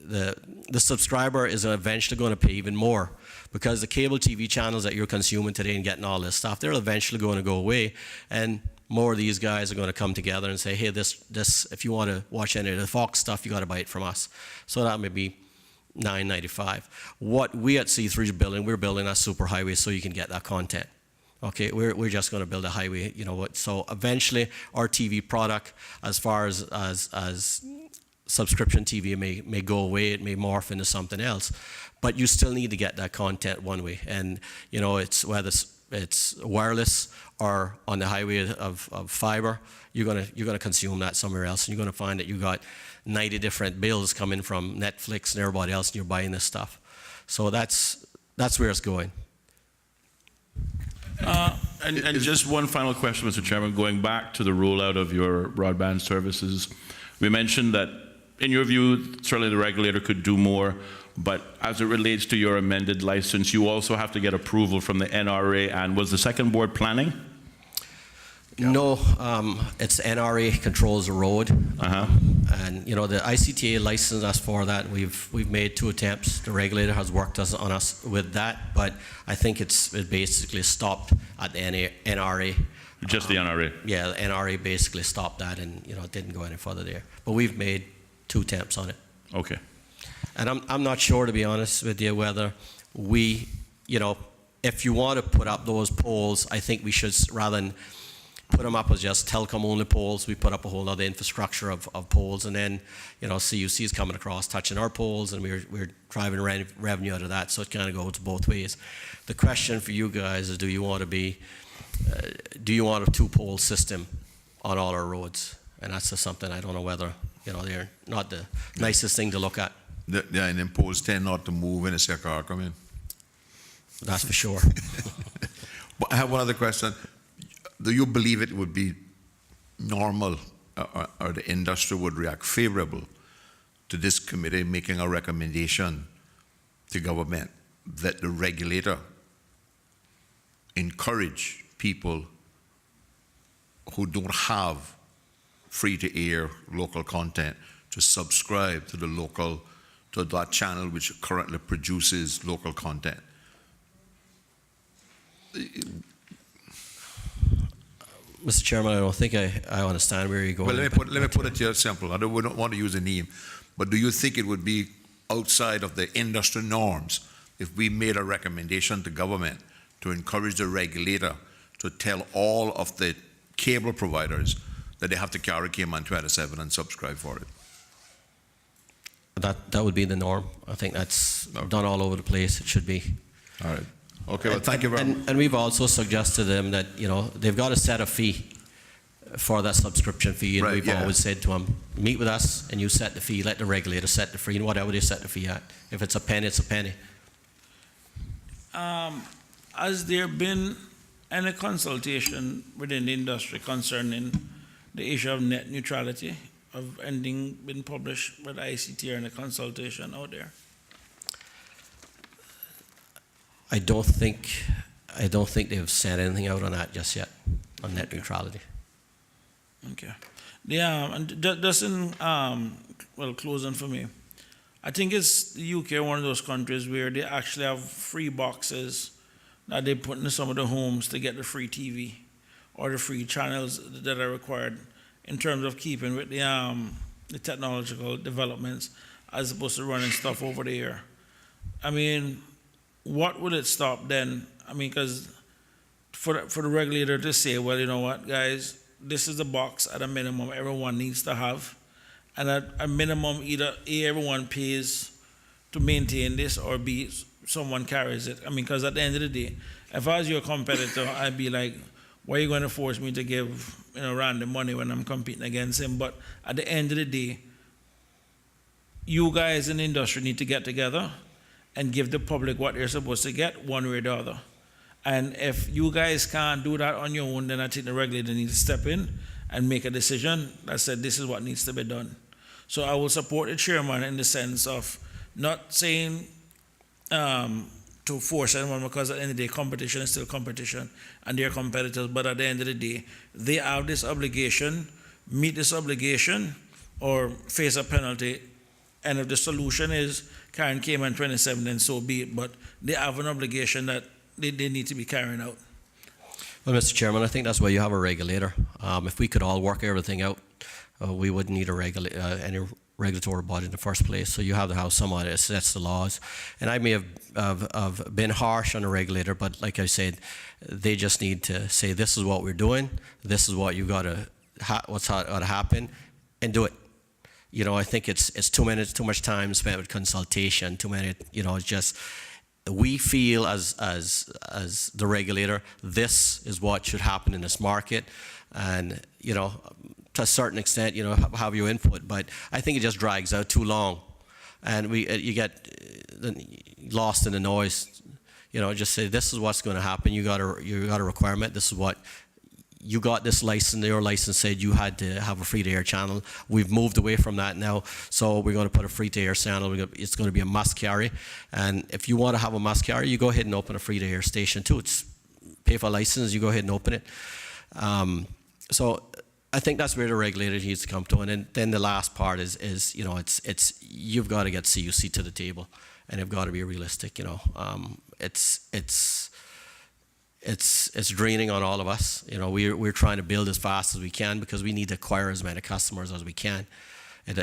the subscriber is eventually going to pay even more because the cable TV channels that you're consuming today and getting all this stuff, they're eventually going to go away, and more of these guys are going to come together and say, hey, this if you want to watch any of the Fox stuff, you got to buy it from us. So that may be $9.95. What we at C3 is building, we're building a super highway so you can get that content. Okay, we're just going to build a highway, you know what? So eventually, our TV product, as far as subscription TV may go away, it may morph into something else, but you still need to get that content one way. And you know, it's whether it's wireless or on the highway of fiber, you're gonna consume that somewhere else, and you're gonna find that you got 90 different bills coming from Netflix and everybody else, and you're buying this stuff. So that's where it's going. And just one final question, Mr. Chairman, going back to the rollout of your broadband services. We mentioned that, in your view, certainly the regulator could do more, but as it relates to your amended license, you also have to get approval from the NRA, and was the second board planning? No, it's NRA controls the road, and you know the ICTA license. As for that, we've made 2 attempts. The regulator has worked on us with that, but I think it basically stopped at the NRA. Just the NRA. Yeah, the NRA basically stopped that, and you know it didn't go any further there. But we've made 2 attempts on it. Okay. And I'm not sure, to be honest with you, whether we, you know, if you want to put up those poles, I think we should, rather than put them up as just telecom-only poles, we put up a whole other infrastructure of poles, and then, you know, CUC is coming across, touching our poles, and we're driving revenue out of that, so it kind of goes both ways. The question for you guys is, do you want a 2-pole system on all our roads? And that's just something I don't know whether, you know, they're not the nicest thing to look at. Yeah, and then poles tend not to move when it's your car come in. That's for sure. But I have one other question. Do you believe it would be normal or the industry would react favorable to this committee making a recommendation to government that the regulator encourage people who don't have free-to-air local content to subscribe to to that channel which currently produces local content? Mr. Chairman, I don't think I understand where you're going. Well, let me put it here simple. I don't want to use a name, but do you think it would be outside of the industry norms if we made a recommendation to government to encourage the regulator to tell all of the cable providers that they have to carry Cayman 27 and subscribe for it? That would be the norm. I think that's done all over the place. It should be. All right. Okay, well, thank you very much. And we've also suggested to them that, you know, they've got to set a fee for that subscription fee. And we've always said to them, meet with us and you set the fee, let the regulator set the fee, and whatever they set the fee at. If it's a penny, it's a penny. Has there been any consultation within the industry concerning the issue of net neutrality, of ending been published by the ICT and a consultation out there? I don't think they've said anything out on that just yet, on net neutrality. Okay. Yeah, and just in, well, closing for me. I think it's the UK, one of those countries where they actually have free boxes that they put in some of the homes to get the free TV or the free channels that are required in terms of keeping with the technological developments as opposed to running stuff over the air. I mean, what would it stop then? I mean, because for the regulator to say, well, you know what, guys, this is the box at a minimum everyone needs to have, and at a minimum either A, everyone pays to maintain this, or B, someone carries it. I mean, because at the end of the day, if I was your competitor, I'd be like, why are you going to force me to give random money when I'm competing against him? But at the end of the day, you guys in the industry need to get together and give the public what they're supposed to get one way or the other. And if you guys can't do that on your own, then I think the regulator needs to step in and make a decision that said this is what needs to be done. So I will support the chairman in the sense of not saying to force anyone, because at the end of the day, competition is still competition and they're competitors, but at the end of the day, they have this obligation, meet this obligation, or face a penalty. And if the solution is carrying Cayman 27, then so be it. But they have an obligation that they need to be carrying out. Well, Mr. Chairman, I think that's why you have a regulator. If we could all work everything out, we wouldn't need any regulatory body in the first place. So you have to have someone that sets the laws. And I may have been harsh on the regulator, but like I said, they just need to say, this is what we're doing, this is what you got to, what's got to happen, and do it. I think it's too much time spent with consultation, too many, it's just, we feel as the regulator, this is what should happen in this market, and to a certain extent, have your input. But I think it just drags out too long, and you get lost in the noise. Just say this is what's going to happen. You got a requirement. This is what. You got this license, your license said you had to have a free-to-air channel. We've moved away from that now, so we're going to put a free-to-air channel. It's going to be a must carry. And if you want to have a must carry, you go ahead and open a free-to-air station too. It's pay for a license, you go ahead and open it. So I think that's where the regulator needs to come to. And then the last part is it's you've got to get CUC to the table, and you've got to be realistic. It's draining on all of us. We're trying to build as fast as we can because we need to acquire as many customers as we can. And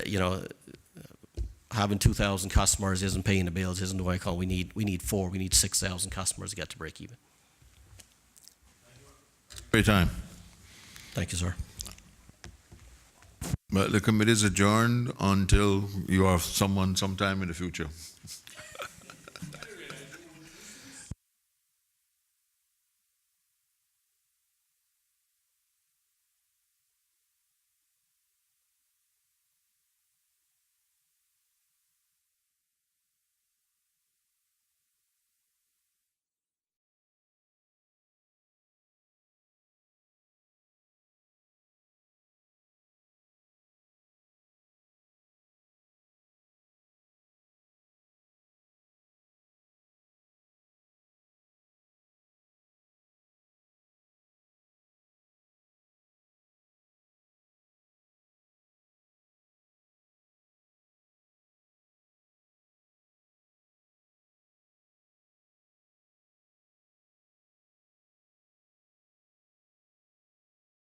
having 2,000 customers isn't paying the bills, isn't the way I call it. We need 6,000 customers to get to break even. Great time. Thank you, sir. But the committee is adjourned until you have sometime in the future.